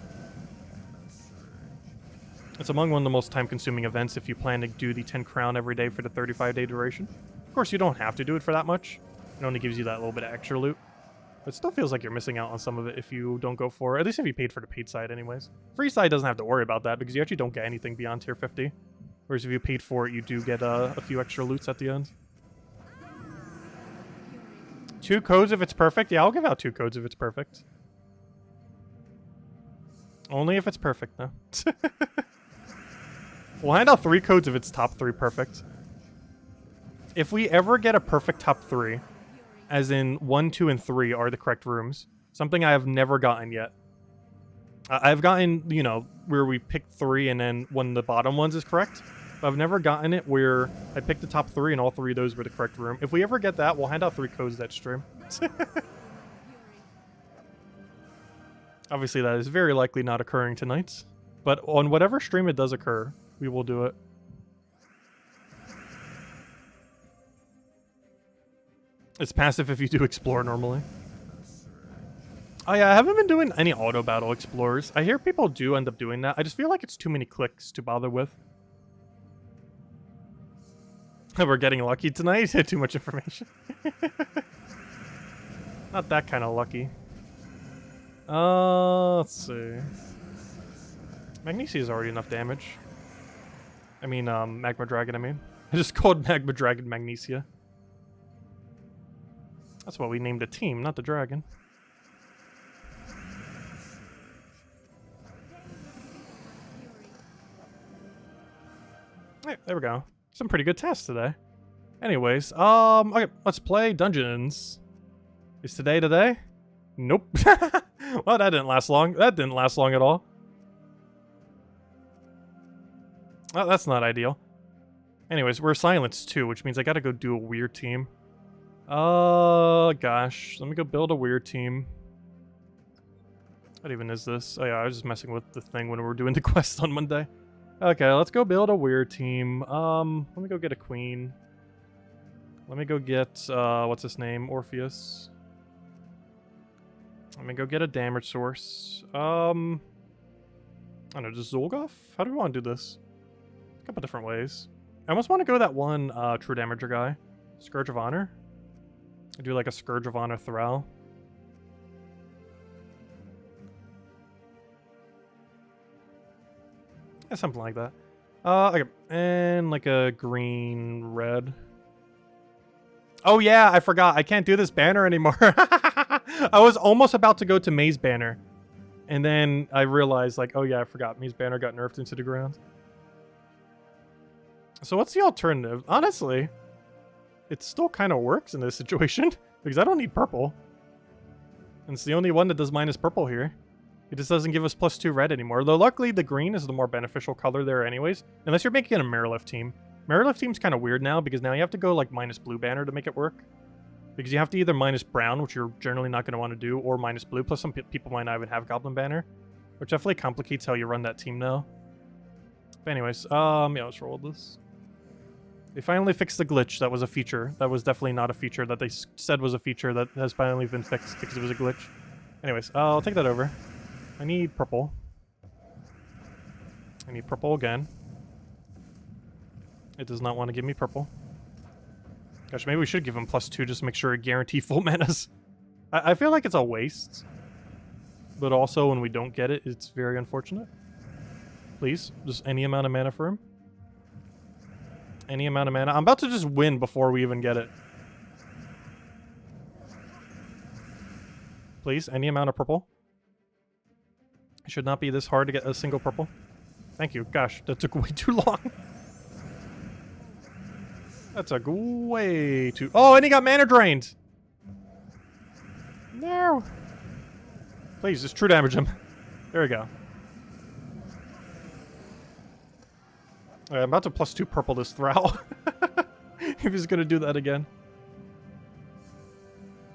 It's among one of the most time-consuming events if you plan to do the 10 crown every day for the 35-day duration. Of course, you don't have to do it for that much. It only gives you that little bit of extra loot. But it still feels like you're missing out on some of it if you don't go for it. At least if you paid for the paid side anyways. Free side doesn't have to worry about that because you actually don't get anything beyond tier 50. Whereas if you paid for it, you do get a few extra loots at the end. 2 codes if it's perfect? Yeah, I'll give out 2 codes if it's perfect. Only if it's perfect, though. We'll hand out 3 codes if it's top 3 perfect. If we ever get a perfect top 3, as in 1, 2, and 3 are the correct rooms, something I have never gotten yet. I've gotten, you know, where we pick 3 and then one of the bottom ones is correct. But I've never gotten it where I picked the top 3 and all 3 of those were the correct room. If we ever get that, we'll hand out 3 codes that stream. Obviously, that is very likely not occurring tonight. But on whatever stream it does occur, we will do it. It's passive if you do explore normally. Oh yeah, I haven't been doing any auto battle explorers. I hear people do end up doing that. I just feel like it's too many clicks to bother with. We're getting lucky tonight? Too much information. Not that kind of lucky. Let's see. Magnesia is already enough damage. I mean, Magma Dragon, I mean. I just called Magma Dragon Magnesia. That's why we named the team, not the dragon. Right, there we go. Some pretty good tests today. Anyways, okay, let's play dungeons. Is today? Nope. Well, that didn't last long. That didn't last long at all. Well, that's not ideal. Anyways, we're silenced too, which means I gotta go do a weird team. Gosh. Let me go build a weird team. What even is this? Oh yeah, I was just messing with the thing when we were doing the quest on Monday. Okay, let's go build a weird team. Let me go get a queen. Let me go get, what's his name? Orpheus. Let me go get a damage source. I don't know, just Zolgoth? How do we want to do this? A couple different ways. I almost want to go that one, true damager guy. Scourge of Honor. I do like a Scourge of Honor Thrall. Yeah, something like that. Okay, and like a green red. Oh yeah, I forgot. I can't do this banner anymore. I was almost about to go to May's banner. And then I realized, like, oh yeah, I forgot. May's banner got nerfed into the ground. So what's the alternative? Honestly, it still kind of works in this situation. Because I don't need purple. And it's the only one that does minus purple here. It just doesn't give us +2 red anymore. Though luckily the green is the more beneficial color there anyways. Unless you're making a Mirrorlift team. Mirrorlift team's kind of weird now because now you have to go like minus blue banner to make it work. Because you have to either minus brown, which you're generally not going to want to do, or minus blue. Plus some people might not even have goblin banner. Which definitely complicates how you run that team now. But anyways, yeah, let's roll this. They finally fixed the glitch. That was a feature. That was definitely not a feature that they said was a feature that has finally been fixed because it was a glitch. Anyways, I'll take that over. I need purple. I need purple again. It does not want to give me purple. Gosh, maybe we should give him +2 just to make sure it guarantee full manas. I feel like it's a waste. But also, when we don't get it, it's very unfortunate. Please, just any amount of mana for him. Any amount of mana. I'm about to just win before we even get it. Please, any amount of purple. It should not be this hard to get a single purple. Thank you. Gosh, that took way too long. That took way too... Oh, and he got mana drained! No! Please, just true damage him. There we go. Alright, I'm about to +2 purple this Thrall. If he's gonna do that again.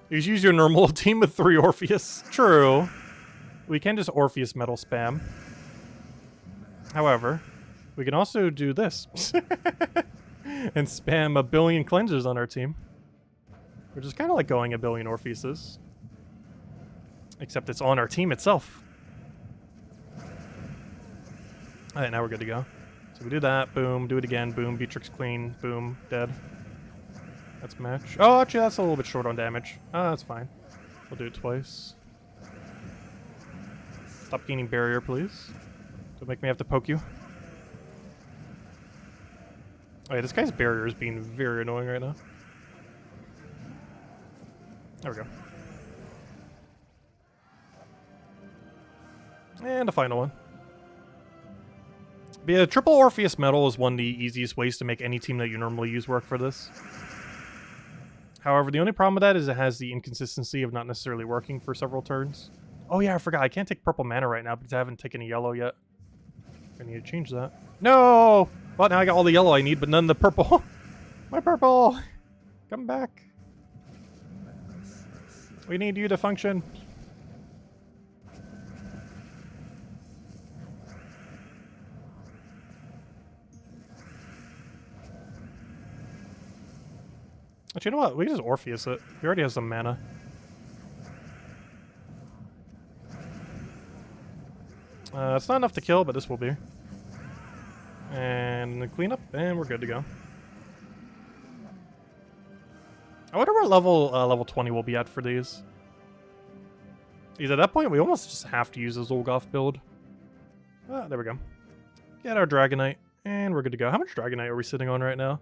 You use your normal team with 3 Orpheus. True. We can just Orpheus metal spam. However, we can also do this. And spam 1 billion cleansers on our team. Which is kind of like going 1 billion Orpheuses. Except it's on our team itself. Alright, now we're good to go. So we do that, boom, do it again, boom, Beatrix clean, boom, dead. That's match. Oh, actually that's a little bit short on damage. Ah, that's fine. We'll do it twice. Stop gaining barrier, please. Don't make me have to poke you. Oh yeah, this guy's barrier is being very annoying right now. There we go. And a final one. But yeah, triple Orpheus metal is one of the easiest ways to make any team that you normally use work for this. However, the only problem with that is it has the inconsistency of not necessarily working for several turns. Oh yeah, I forgot. I can't take purple mana right now because I haven't taken any yellow yet. I need to change that. No! Well, now I got all the yellow I need, but none of the purple. My purple! Come back. We need you to function. But you know what? We can just Orpheus it. He already has some mana. It's not enough to kill, but this will be. And the cleanup, and we're good to go. I wonder what level 20 we'll be at for these. Because at that point, we almost just have to use the Zolgoth build. Ah, there we go. Get our Dragonite, and we're good to go. How much Dragonite are we sitting on right now?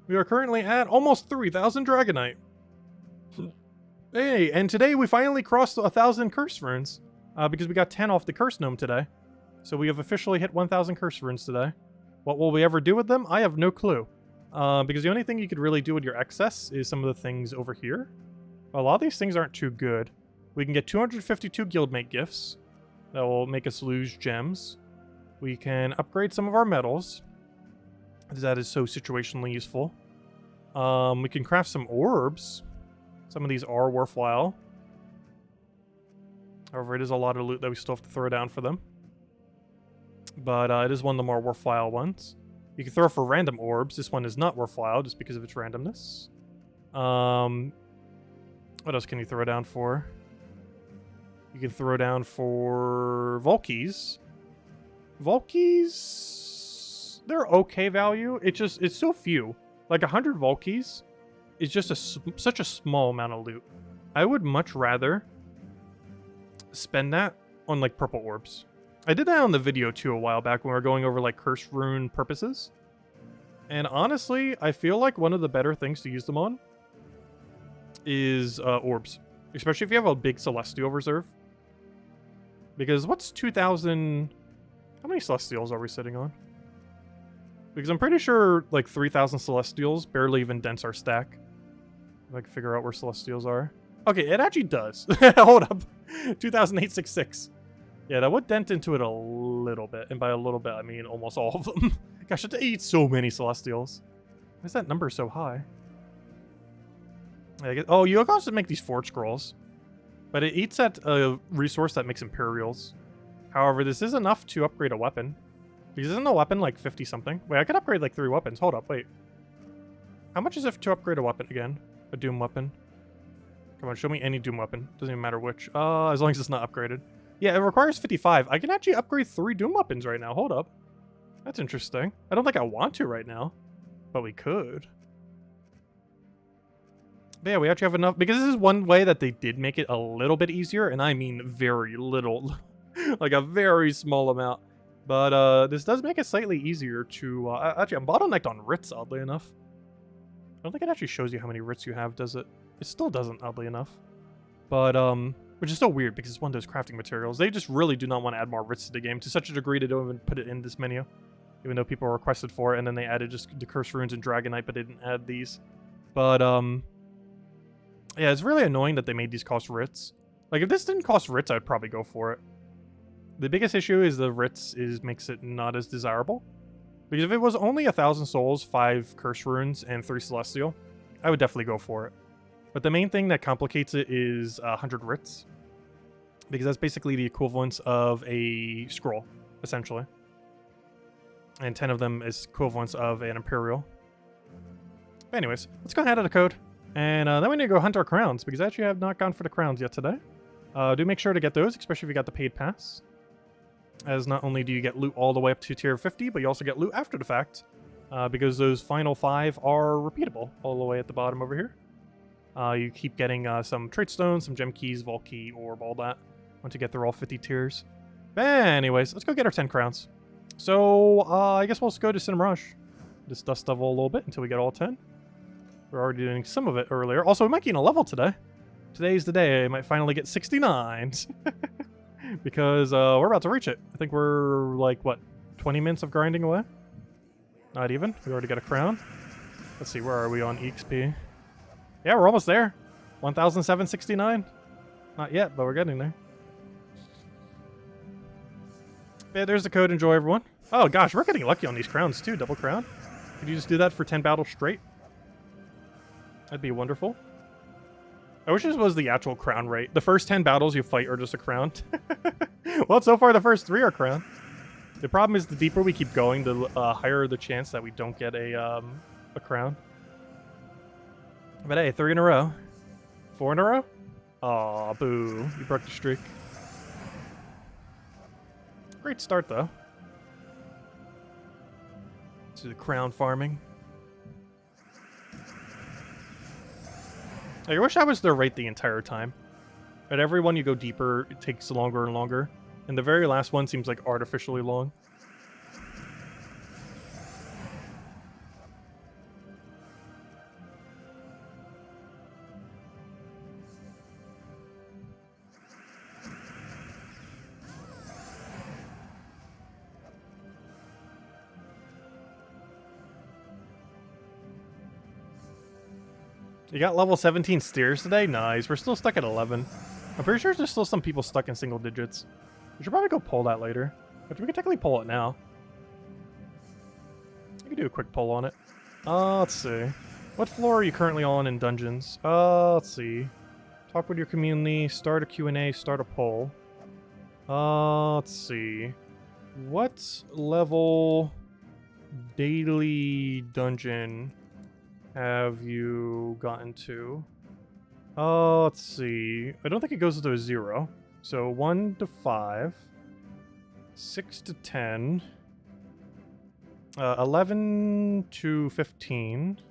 We are currently at almost 3,000 Dragonite. Hey, and today we finally crossed 1,000 Curse Runes. Because we got 10 off the Curse Gnome today. So we have officially hit 1,000 Curse Runes today. What will we ever do with them? I have no clue. Because the only thing you could really do with your excess is some of the things over here. A lot of these things aren't too good. We can get 252 Guildmate gifts. That will make us lose gems. We can upgrade some of our metals. That is so situationally useful. We can craft some orbs. Some of these are worthwhile. However, it is a lot of loot that we still have to throw down for them. But it is one of the more worthwhile ones. You can throw for random orbs. This one is not worthwhile just because of its randomness. What else can you throw down for? You can throw down for Volkeys. Volkeys, they're okay value. It's so few. Like 100 Volkeys is just such a small amount of loot. I would much rather spend that on like purple orbs. I did that on the video too a while back when we were going over like curse rune purposes. And honestly, I feel like one of the better things to use them on is orbs. Especially if you have a big Celestial reserve. Because what's 2,000... How many Celestials are we sitting on? Because I'm pretty sure like 3,000 Celestials barely even dents our stack. If I can figure out where Celestials are. Okay, it actually does. Hold up. 2,866. Yeah, that would dent into it a little bit. And by a little bit, I mean almost all of them. Gosh, I eat so many Celestials. Why is that number so high? Oh, you can also make these Forge Scrolls. But it eats at a resource that makes Imperials. However, this is enough to upgrade a weapon. Because isn't a weapon like 50 something? Wait, I could upgrade like 3 weapons. Hold up, wait. How much is it to upgrade a weapon again? A Doom weapon? Come on, show me any Doom weapon. Doesn't even matter which. As long as it's not upgraded. Yeah, it requires 55. I can actually upgrade 3 Doom weapons right now. Hold up. That's interesting. I don't think I want to right now. But we could. But yeah, we actually have enough. Because this is one way that they did make it a little bit easier. And I mean very little. Like a very small amount. But this does make it slightly easier to... actually, I'm bottlenecked on writs, oddly enough. I don't think it actually shows you how many writs you have, does it? It still doesn't, oddly enough. But, which is so weird because it's one of those crafting materials. They just really do not want to add more writs to the game to such a degree they don't even put it in this menu. Even though people requested for it, and then they added just the Curse Runes and Dragonite, but they didn't add these. But, yeah, it's really annoying that they made these cost writs. Like, if this didn't cost writs, I'd probably go for it. The biggest issue is the writs makes it not as desirable. Because if it was only 1,000 souls, 5 Curse Runes, and 3 Celestial, I would definitely go for it. But the main thing that complicates it is 100 writs. Because that's basically the equivalence of a scroll, essentially. And 10 of them is equivalents of an Imperial. But anyways, let's go ahead of the code. And then we need to go hunt our crowns, because I actually have not gone for the crowns yet today. Do make sure to get those, especially if you got the paid pass. As not only do you get loot all the way up to tier 50, but you also get loot after the fact. Because those final 5 are repeatable all the way at the bottom over here. You keep getting some trait stones, some gem keys, vault key, orb, all that. Once you get through all 50 tiers. But anyways, let's go get our 10 crowns. So, I guess we'll just go to Cinema Rush. Just dust level a little bit until we get all 10. We're already doing some of it earlier. Also, we might gain a level today. Today's the day I might finally get 69. Because we're about to reach it. I think we're like, what, 20 minutes of grinding away? Not even. We already got a crown. Let's see, where are we on EXP? Yeah, we're almost there. 1,769. Not yet, but we're getting there. Yeah, there's the code. Enjoy, everyone. Oh, gosh, we're getting lucky on these crowns, too. Double crown. Could you just do that for 10 battles straight? That'd be wonderful. I wish this was the actual crown rate. The first 10 battles you fight are just a crown. Well, so far the first 3 are crown. The problem is the deeper we keep going, the higher the chance that we don't get a crown. But hey, 3 in a row. 4 in a row? Aw, boo. You broke the streak. Great start, though. To the crown farming. I wish I was their rate the entire time. At every one you go deeper, it takes longer and longer. And the very last one seems like artificially long. You got level 17 steers today? Nice. We're still stuck at 11. I'm pretty sure there's still some people stuck in single digits. We should probably go pull that later. But we can technically pull it now. We can do a quick pull on it. Let's see. What floor are you currently on in dungeons? Let's see. Talk with your community, start a Q&A, start a poll. Let's see. What level daily dungeon have you gotten to? Let's see. I don't think it goes to a 0. So 1 to 5. 6 to 10. 11 to 15.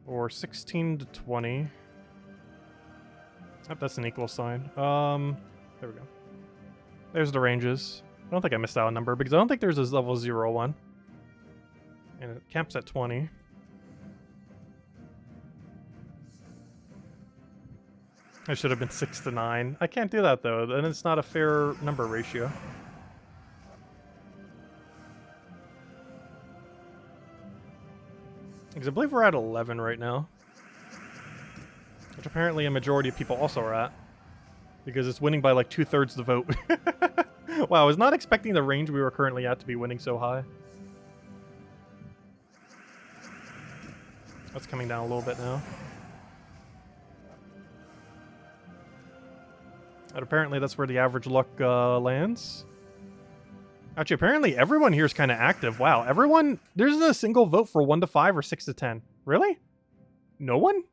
Or 16 to 20. Oh, that's an equal sign. There we go. There's the ranges. I don't think I missed out a number because I don't think there's a level 0 one. And it caps at 20. I should have been 6 to 9. I can't do that though, then it's not a fair number ratio. Because I believe we're at 11 right now. Which apparently a majority of people also are at. Because it's winning by like 2/3 the vote. Wow, I was not expecting the range we were currently at to be winning so high. That's coming down a little bit now. And apparently that's where the average luck lands. Actually, apparently everyone here is kind of active. Wow, everyone... There's a single vote for 1 to 5 or 6 to 10. Really? No one?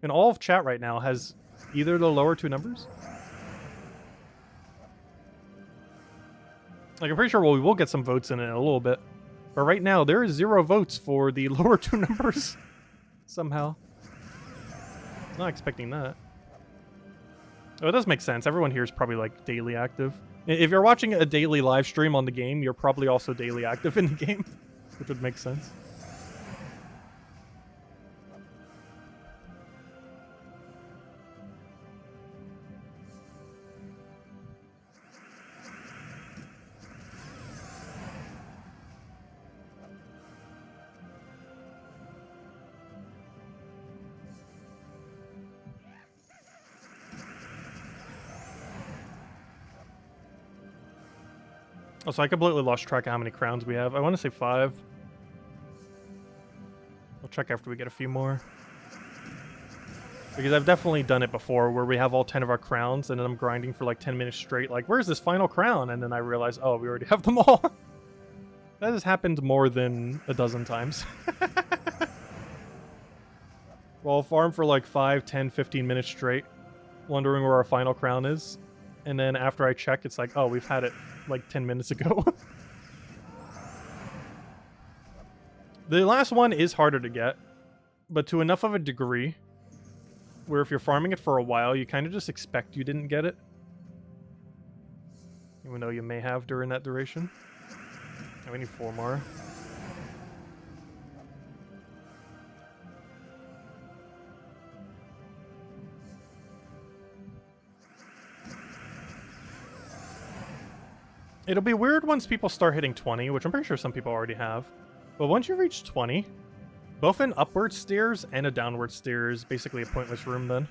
In all of chat right now has either the lower two numbers? Like, I'm pretty sure we will get some votes in it in a little bit. But right now, there is 0 votes for the lower two numbers. Somehow. Not expecting that. Oh, it does make sense. Everyone here is probably, like, daily active. If you're watching a daily live stream on the game, you're probably also daily active in the game. Which would make sense. Oh, so I completely lost track of how many crowns we have. I want to say 5. I'll check after we get a few more. Because I've definitely done it before, where we have all 10 of our crowns, and then I'm grinding for like 10 minutes straight, like, where's this final crown? And then I realize, oh, we already have them all. That has happened more than a dozen times. Well, I'll farm for like 5, 10, 15 minutes straight, wondering where our final crown is. And then after I check, it's like, oh, we've had it like 10 minutes ago. The last one is harder to get, but to enough of a degree where if you're farming it for a while, you kind of just expect you didn't get it. Even though you may have during that duration. Oh, we need 4 more. It'll be weird once people start hitting 20, which I'm pretty sure some people already have. But once you reach 20, both an upward stairs and a downward stairs is basically a pointless room then.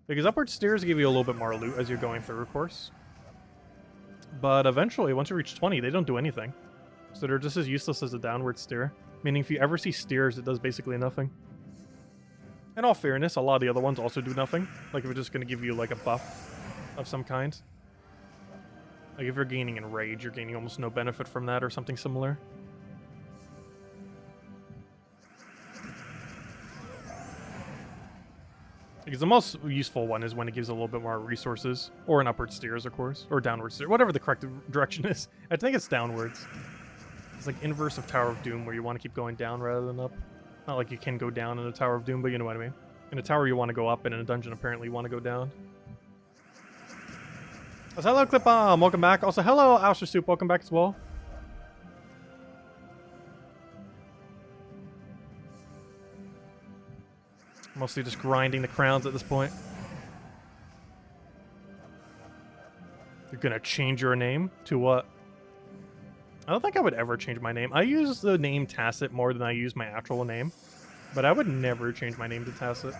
Because upward stairs give you a little bit more loot as you're going through, of course. But eventually, once you reach 20, they don't do anything. So they're just as useless as a downward stair. Meaning if you ever see stairs, it does basically nothing. In all fairness, a lot of the other ones also do nothing. Like if it's just going to give you like a buff of some kind. Like if you're gaining in rage, you're gaining almost no benefit from that or something similar. Because the most useful one is when it gives a little bit more resources. Or an upward stairs, of course. Or downward stairs. Whatever the correct direction is. I think it's downwards. It's like inverse of Tower of Doom, where you want to keep going down rather than up. Not like you can go down in a Tower of Doom, but you know what I mean. In a tower you want to go up, and in a dungeon apparently you want to go down. Also, hello ClipBomb, welcome back. Also, hello Ouster Soup, welcome back as well. Mostly just grinding the crowns at this point. You're gonna change your name to what? I don't think I would ever change my name. I use the name Tacit more than I use my actual name. But I would never change my name to Tacit.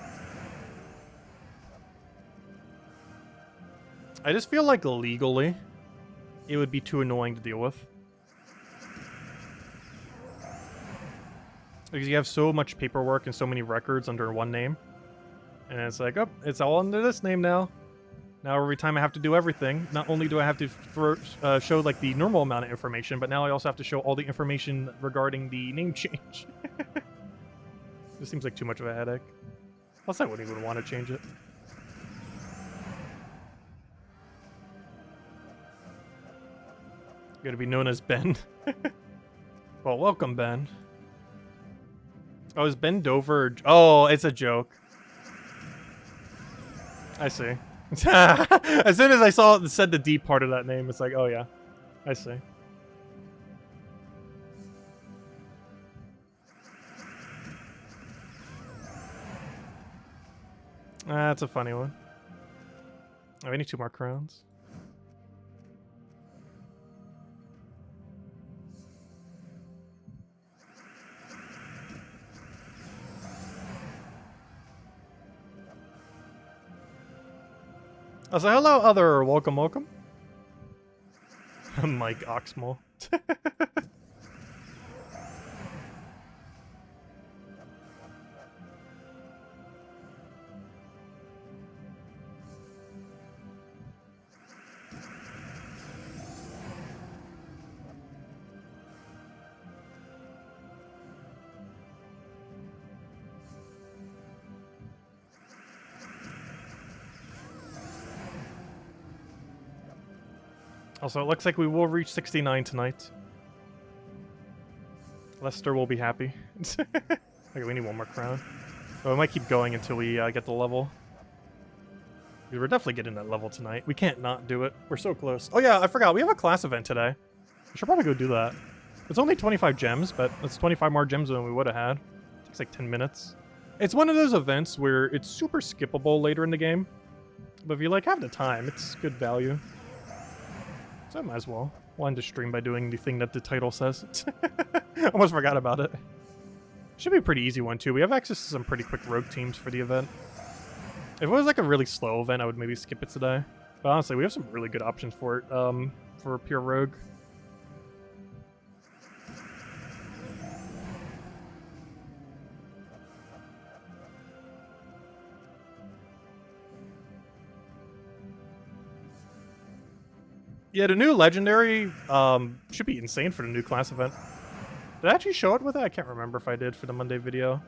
I just feel like legally, it would be too annoying to deal with. Because you have so much paperwork and so many records under one name. And it's like, oh, it's all under this name now. Now every time I have to do everything, not only do I have to show like the normal amount of information, but now I also have to show all the information regarding the name change. This seems like too much of a headache. Plus I wouldn't even want to change it. Gonna be known as Ben. Well, welcome, Ben. Oh, is Ben Dover? Oh, it's a joke. I see. As soon as I said the D part of that name, it's like, oh yeah, I see. That's a funny one. Oh, I need 2 more crowns. I'll say hello, other welcome. Mike Oxmole. Also, it looks like we will reach 69 tonight. Lester will be happy. Okay, we need 1 more crown. But we might keep going until we get the level. We're definitely getting that level tonight. We can't not do it. We're so close. Oh yeah, I forgot. We have a class event today. We should probably go do that. It's only 25 gems, but that's 25 more gems than we would have had. It takes like 10 minutes. It's one of those events where it's super skippable later in the game. But if you like have the time, it's good value. So I might as well. We'll end the stream by doing the thing that the title says. Almost forgot about it. Should be a pretty easy one too. We have access to some pretty quick rogue teams for the event. If it was like a really slow event, I would maybe skip it today. But honestly, we have some really good options for it, for pure rogue. Yeah, the new legendary should be insane for the new class event. Did I actually show it with it? I can't remember if I did for the Monday video.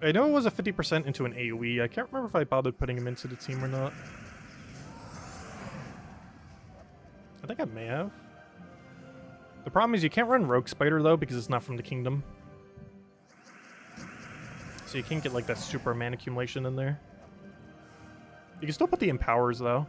I know it was a 50% into an AoE. I can't remember if I bothered putting him into the team or not. I think I may have. The problem is you can't run Rogue Spider though because it's not from the kingdom. So you can't get like that super mana accumulation in there. You can still put the Empowers though.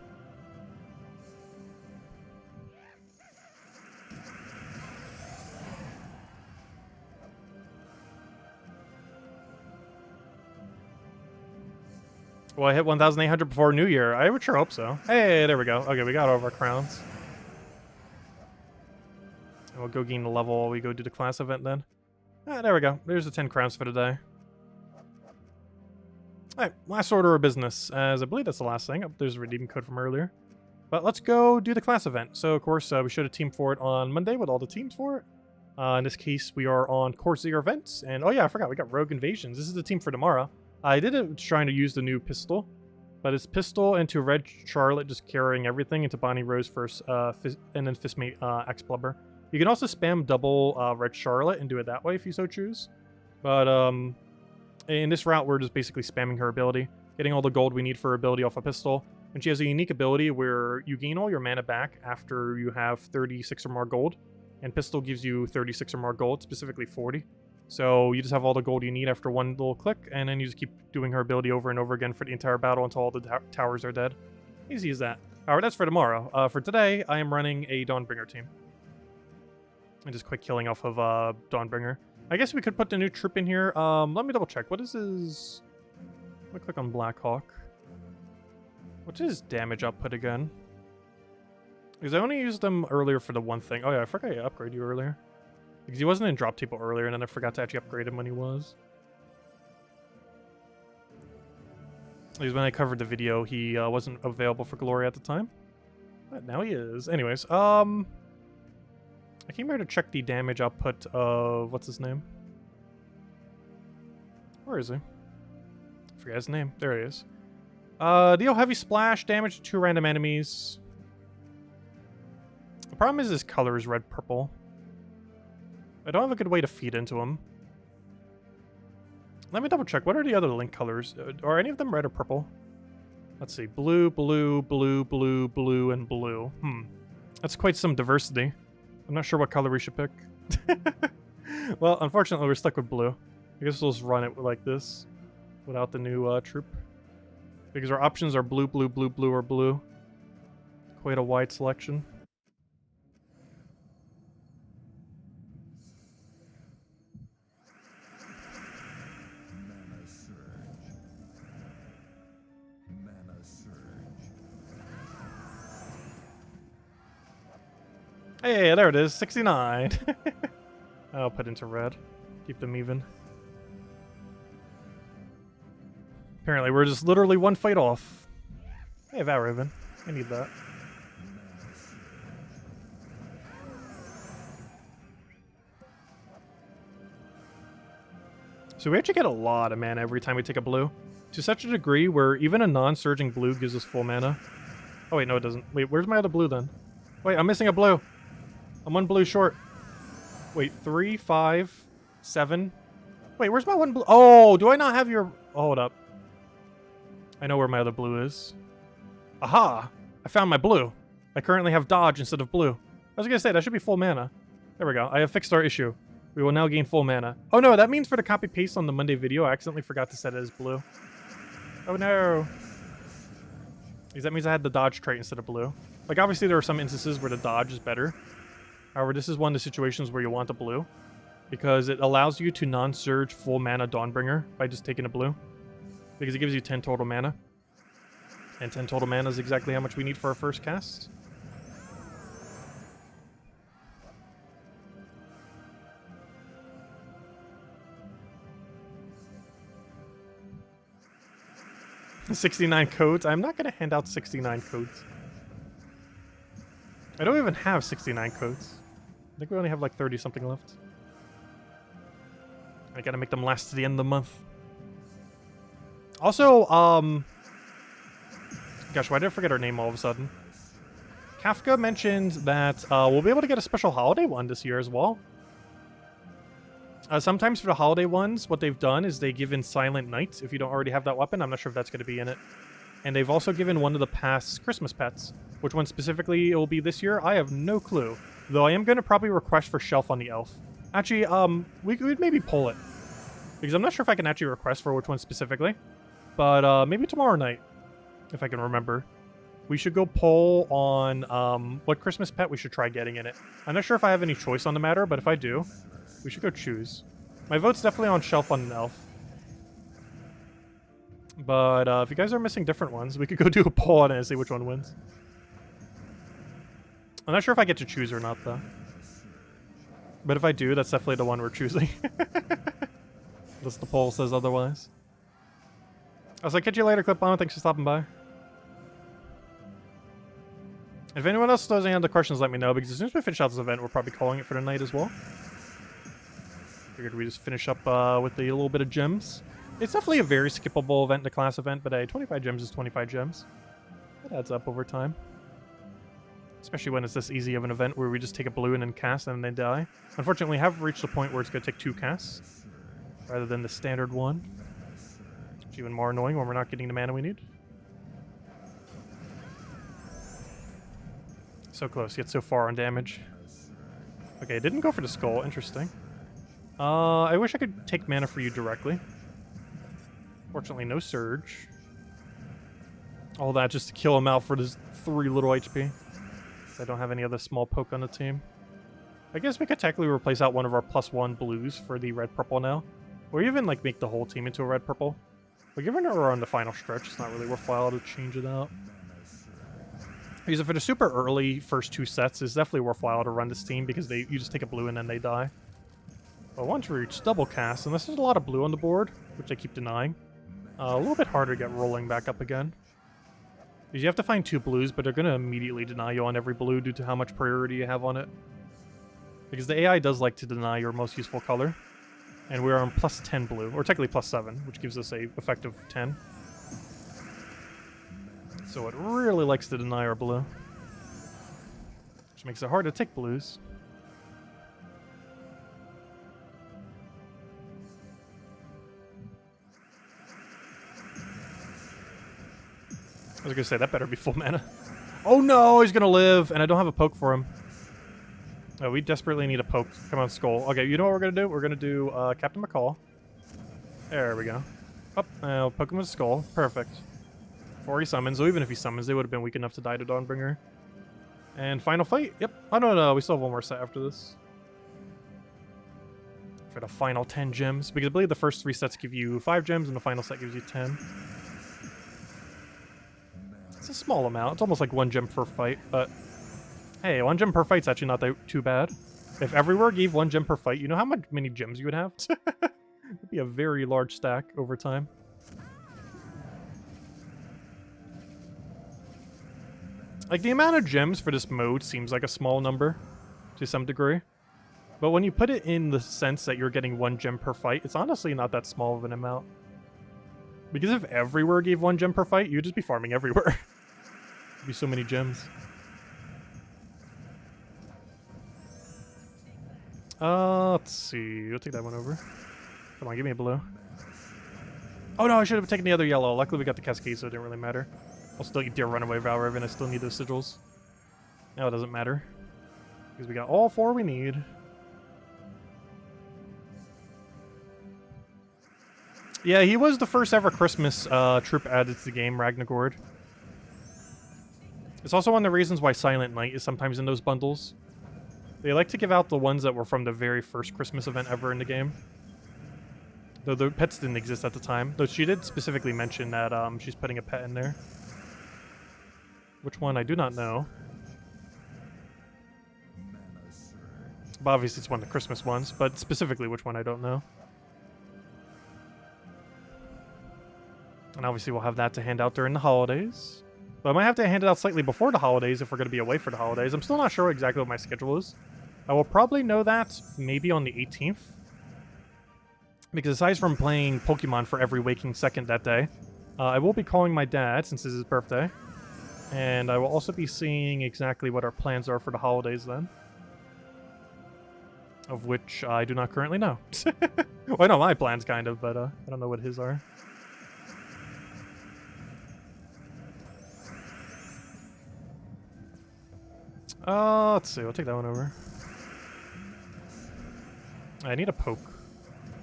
Well, I hit 1,800 before New Year. I would sure hope so. Hey, there we go. Okay, we got all of our crowns. And we'll go gain the level while we go do the class event then. Ah, there we go. There's the 10 crowns for today. Alright, last order of business, as I believe that's the last thing. Oh, there's a redeem code from earlier. But let's go do the class event. So, of course, we showed a team for it on Monday with all the teams for it. In this case, we are on Corsair events. And, oh yeah, I forgot, we got Rogue Invasions. This is the team for tomorrow. I did it trying to use the new pistol, but it's pistol into Red Charlotte, just carrying everything, into Bonnie Rose first, and then Fistmate X-Blubber. You can also spam double Red Charlotte and do it that way if you so choose. But in this route, we're just basically spamming her ability, getting all the gold we need for her ability off a pistol. And she has a unique ability where you gain all your mana back after you have 36 or more gold, and pistol gives you 36 or more gold, specifically 40. So you just have all the gold you need after one little click, and then you just keep doing her ability over and over again for the entire battle until all the towers are dead. Easy as that. Alright, that's for tomorrow. For today, I am running a Dawnbringer team. And just quick killing off of Dawnbringer. I guess we could put the new troop in here. Let me double check. What is his... Let me click on Blackhawk. What's his damage output again? Because I only used them earlier for the one thing. Oh yeah, I forgot I upgraded you earlier. Because he wasn't in drop table earlier, and then I forgot to actually upgrade him when he was. Because when I covered the video, he wasn't available for glory at the time. But now he is. Anyways, I came here to check the damage output of... What's his name? Where is he? I forget his name. There he is. Deal heavy splash damage to 2 random enemies. The problem is his color is red-purple. I don't have a good way to feed into him. Let me double check. What are the other link colors? Are any of them red or purple? Let's see. Blue, blue, blue, blue, blue, and blue. That's quite some diversity. I'm not sure what color we should pick. Well, unfortunately, we're stuck with blue. I guess we'll just run it like this without the new troop. Because our options are blue, blue, blue, blue, or blue. Quite a wide selection. Hey, there it is, 69. I'll put into red. Keep them even. Apparently, we're just literally one fight off. Hey, Valraven. I need that. So we actually get a lot of mana every time we take a blue. To such a degree where even a non-surging blue gives us full mana. Oh wait, no it doesn't. Wait, where's my other blue then? Wait, I'm missing a blue. I'm one blue short. Wait, 3, 5, 7. Wait, where's my one blue? Oh, do I not have your... Oh, hold up. I know where my other blue is. Aha! I found my blue. I currently have dodge instead of blue. I was gonna say, that should be full mana. There we go. I have fixed our issue. We will now gain full mana. Oh no, that means for the copy paste on the Monday video, I accidentally forgot to set it as blue. Oh no. Because that means I had the dodge trait instead of blue. Like obviously there are some instances where the dodge is better. However, this is one of the situations where you want the blue. Because it allows you to non-surge full mana Dawnbringer by just taking a blue. Because it gives you 10 total mana. And 10 total mana is exactly how much we need for our first cast. $69 codes? I'm not going to hand out 69 codes. I don't even have 69 codes. I think we only have like 30 something left. I gotta make them last to the end of the month. Also, gosh, why did I forget her name all of a sudden? Kafka mentioned that we'll be able to get a special holiday one this year as well. Sometimes for the holiday ones, what they've done is they give in Silent Night if you don't already have that weapon. I'm not sure if that's going to be in it. And they've also given one of the past Christmas pets. Which one specifically it will be this year, I have no clue. Though I am going to probably request for Shelf on the Elf. Actually, we could maybe pull it. Because I'm not sure if I can actually request for which one specifically. But maybe tomorrow night, if I can remember. We should go poll on what Christmas pet we should try getting in it. I'm not sure if I have any choice on the matter, but if I do, we should go choose. My vote's definitely on Shelf on an Elf. But if you guys are missing different ones, we could go do a poll on it and see which one wins. I'm not sure if I get to choose or not, though. But if I do, that's definitely the one we're choosing. Unless the poll says otherwise. I was like, catch you later, Clipbomb. Thanks for stopping by. If anyone else knows any other questions, let me know, because as soon as we finish out this event, we're probably calling it for the night as well. Figured we just finish up with a little bit of gems. It's definitely a very skippable event, the class event, but 25 gems is 25 gems. It adds up over time. Especially when it's this easy of an event where we just take a blue and then cast and then they die. Unfortunately, we have reached the point where it's going to take 2 casts, rather than the standard one. It's even more annoying when we're not getting the mana we need. So close, yet so far on damage. Okay, didn't go for the skull. Interesting. I wish I could take mana for you directly. Fortunately, no surge. All that just to kill him out for this 3 little HP. I don't have any other small poke on the team. I guess we could technically replace out one of our +1 blues for the red-purple now. Or even, like, make the whole team into a red-purple. But given that we're on the final stretch, it's not really worthwhile to change it out. Because if it's super early first 2 sets, it's definitely worthwhile to run this team because you just take a blue and then they die. But once we reach double cast, and this is a lot of blue on the board, which I keep denying, a little bit harder to get rolling back up again. Because you have to find 2 blues, but they're going to immediately deny you on every blue due to how much priority you have on it. Because the AI does like to deny your most useful color. And we're on +10 blue, or technically +7, which gives us a effective 10. So it really likes to deny our blue. Which makes it hard to take blues. I was gonna say, that better be full mana. Oh no, he's gonna live, and I don't have a poke for him. Oh, we desperately need a poke. Come on, Skull. Okay, you know what we're gonna do? We're gonna do Captain McCall. There we go. Up, I'll poke him with a Skull. Perfect. Before he summons, so even if he summons, they would have been weak enough to die to Dawnbringer. And final fight? Yep. Oh no, we still have one more set after this. For the final 10 gems. Because I believe the first 3 sets give you 5 gems, and the final set gives you 10. It's a small amount. It's almost like 1 gem per fight, but Hey, 1 gem per fight's actually not too bad. If everywhere gave 1 gem per fight, you know how many gems you would have? It'd be a very large stack over time. Like, the amount of gems for this mode seems like a small number to some degree. But when you put it in the sense that you're getting 1 gem per fight, it's honestly not that small of an amount. Because if everywhere gave 1 gem per fight, you'd just be farming everywhere. There'd be so many gems. Let's see. We'll take that one over. Come on, give me a blue. Oh no, I should have taken the other yellow. Luckily we got the Cascade, so it didn't really matter. I'll still eat the Runaway Valriv, and I still need those sigils. Now it doesn't matter. Because we got all 4 we need. Yeah, he was the first ever Christmas troop added to the game, Ragnagord. It's also one of the reasons why Silent Night is sometimes in those bundles. They like to give out the ones that were from the very first Christmas event ever in the game. Though the pets didn't exist at the time. Though she did specifically mention that she's putting a pet in there. Which one I do not know. But obviously it's one of the Christmas ones, but specifically which one I don't know. And obviously we'll have that to hand out during the holidays. But I might have to hand it out slightly before the holidays if we're going to be away for the holidays. I'm still not sure exactly what my schedule is. I will probably know that maybe on the 18th. Because aside from playing Pokemon for every waking second that day, I will be calling my dad since it's his birthday. And I will also be seeing exactly what our plans are for the holidays then. Of which I do not currently know. Well, I know my plans kind of, but I don't know what his are. Let's see. I'll take that one over. I need a poke.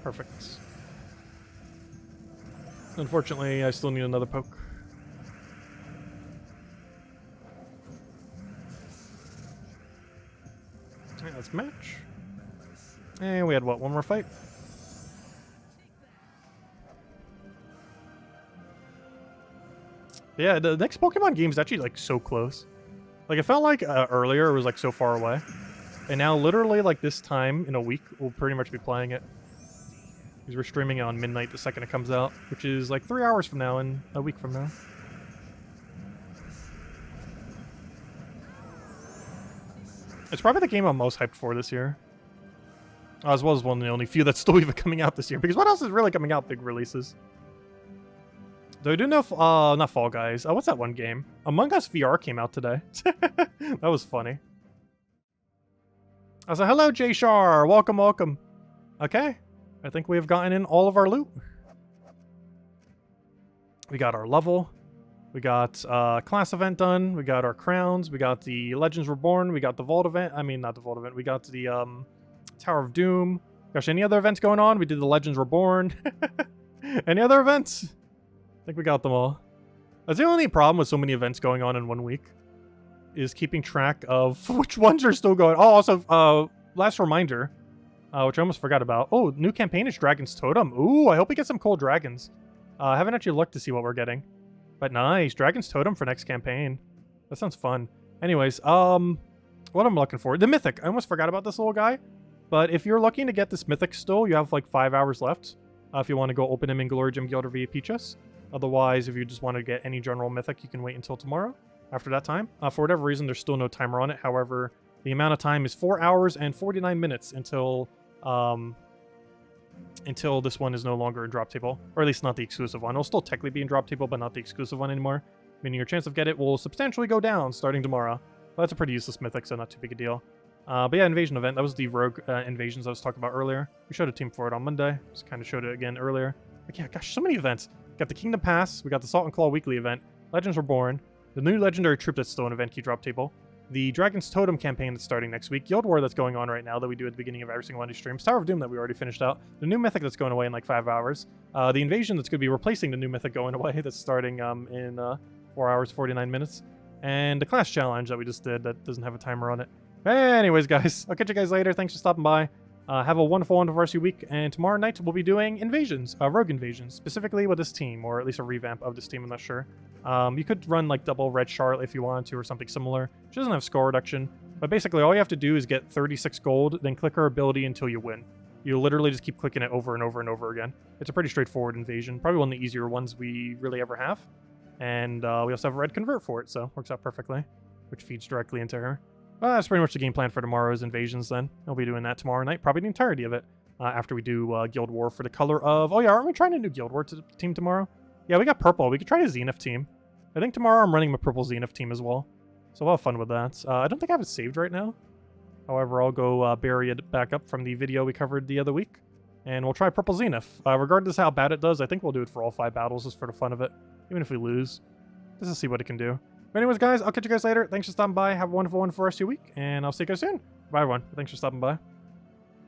Perfect. Unfortunately, I still need another poke. Alright, let's match. And we had, what, 1 more fight? Yeah, the next Pokemon game is actually, like, so close. Like, it felt like earlier it was, like, so far away. And now, literally, like, this time in a week, we'll pretty much be playing it. Because we're streaming it on midnight the second it comes out, which is, like, 3 hours from now and a week from now. It's probably the game I'm most hyped for this year. As well as one of the only few that's still even coming out this year. Because what else is really coming out big releases? Though I do know, not Fall Guys. What's that one game? Among Us VR came out today. That was funny. I was like, hello, J Shar. Welcome, welcome. Okay. I think we have gotten in all of our loot. We got our level. We got class event done. We got our crowns. We got the Legends Reborn. We got the Vault event. I mean, not the Vault event. We got the Tower of Doom. Gosh, any other events going on? We did the Legends Reborn. Any other events? I think we got them all. That's the only problem with so many events going on in 1 week. Is keeping track of which ones are still going. Oh, also, last reminder, which I almost forgot about. Oh, new campaign is Dragon's Totem. Ooh, I hope we get some cool dragons. I haven't actually looked to see what we're getting. But nice, Dragon's Totem for next campaign. That sounds fun. Anyways, what I'm looking for. The Mythic. I almost forgot about this little guy. But if you're looking to get this Mythic still, you have like 5 hours left. If you want to go open him in Glory Gem Guild or VIP chest. Otherwise, if you just want to get any general Mythic, you can wait until tomorrow. After that time. For whatever reason, there's still no timer on it. However, the amount of time is 4 hours and 49 minutes until this one is no longer in drop table. Or at least not the exclusive one. It'll still technically be in drop table, but not the exclusive one anymore. Meaning your chance of get it will substantially go down starting tomorrow. But that's a pretty useless Mythic, so not too big a deal. But yeah, Invasion event. That was the Rogue Invasions I was talking about earlier. We showed a team for it on Monday. Just kind of showed it again earlier. But yeah, gosh, so many events. Got the Kingdom Pass. We got the Salt and Claw weekly event. Legends Reborn. The new Legendary Troop that's still an event key drop table. The Dragon's Totem campaign that's starting next week. Guild War that's going on right now that we do at the beginning of every single one of these streams. Tower of Doom that we already finished out. The new Mythic that's going away in like 5 hours. The Invasion that's going to be replacing the new Mythic going away that's starting in 4 hours, 49 minutes. And the Class Challenge that we just did that doesn't have a timer on it. Anyways, guys, I'll catch you guys later. Thanks for stopping by. Have a wonderful Varsity week. And tomorrow night we'll be doing Invasions, Rogue Invasions, specifically with this team, or at least a revamp of this team, I'm not sure. You could run like double Red Charlotte if you wanted to, or something similar. She doesn't have score reduction. But basically, all you have to do is get 36 gold, then click our ability until you win. You literally just keep clicking it over and over and over again. It's a pretty straightforward invasion. Probably one of the easier ones we really ever have. And we also have a red convert for it, so works out perfectly. Which feeds directly into her. Well, that's pretty much the game plan for tomorrow's invasions then. I'll be doing that tomorrow night, probably the entirety of it. After we do Guild War for the color of... Oh yeah, aren't we trying a new Guild War team tomorrow? Yeah, we got purple. We could try a Zenith team. I think tomorrow I'm running a purple Zenith team as well. So we'll have fun with that. I don't think I have it saved right now. However, I'll go bury it back up from the video we covered the other week. And we'll try purple Zenith. Regardless of how bad it does, I think we'll do it for all 5 battles just for the fun of it. Even if we lose. Just to see what it can do. But anyways, guys, I'll catch you guys later. Thanks for stopping by. Have a wonderful one for the rest of your week. And I'll see you guys soon. Bye, everyone. Thanks for stopping by.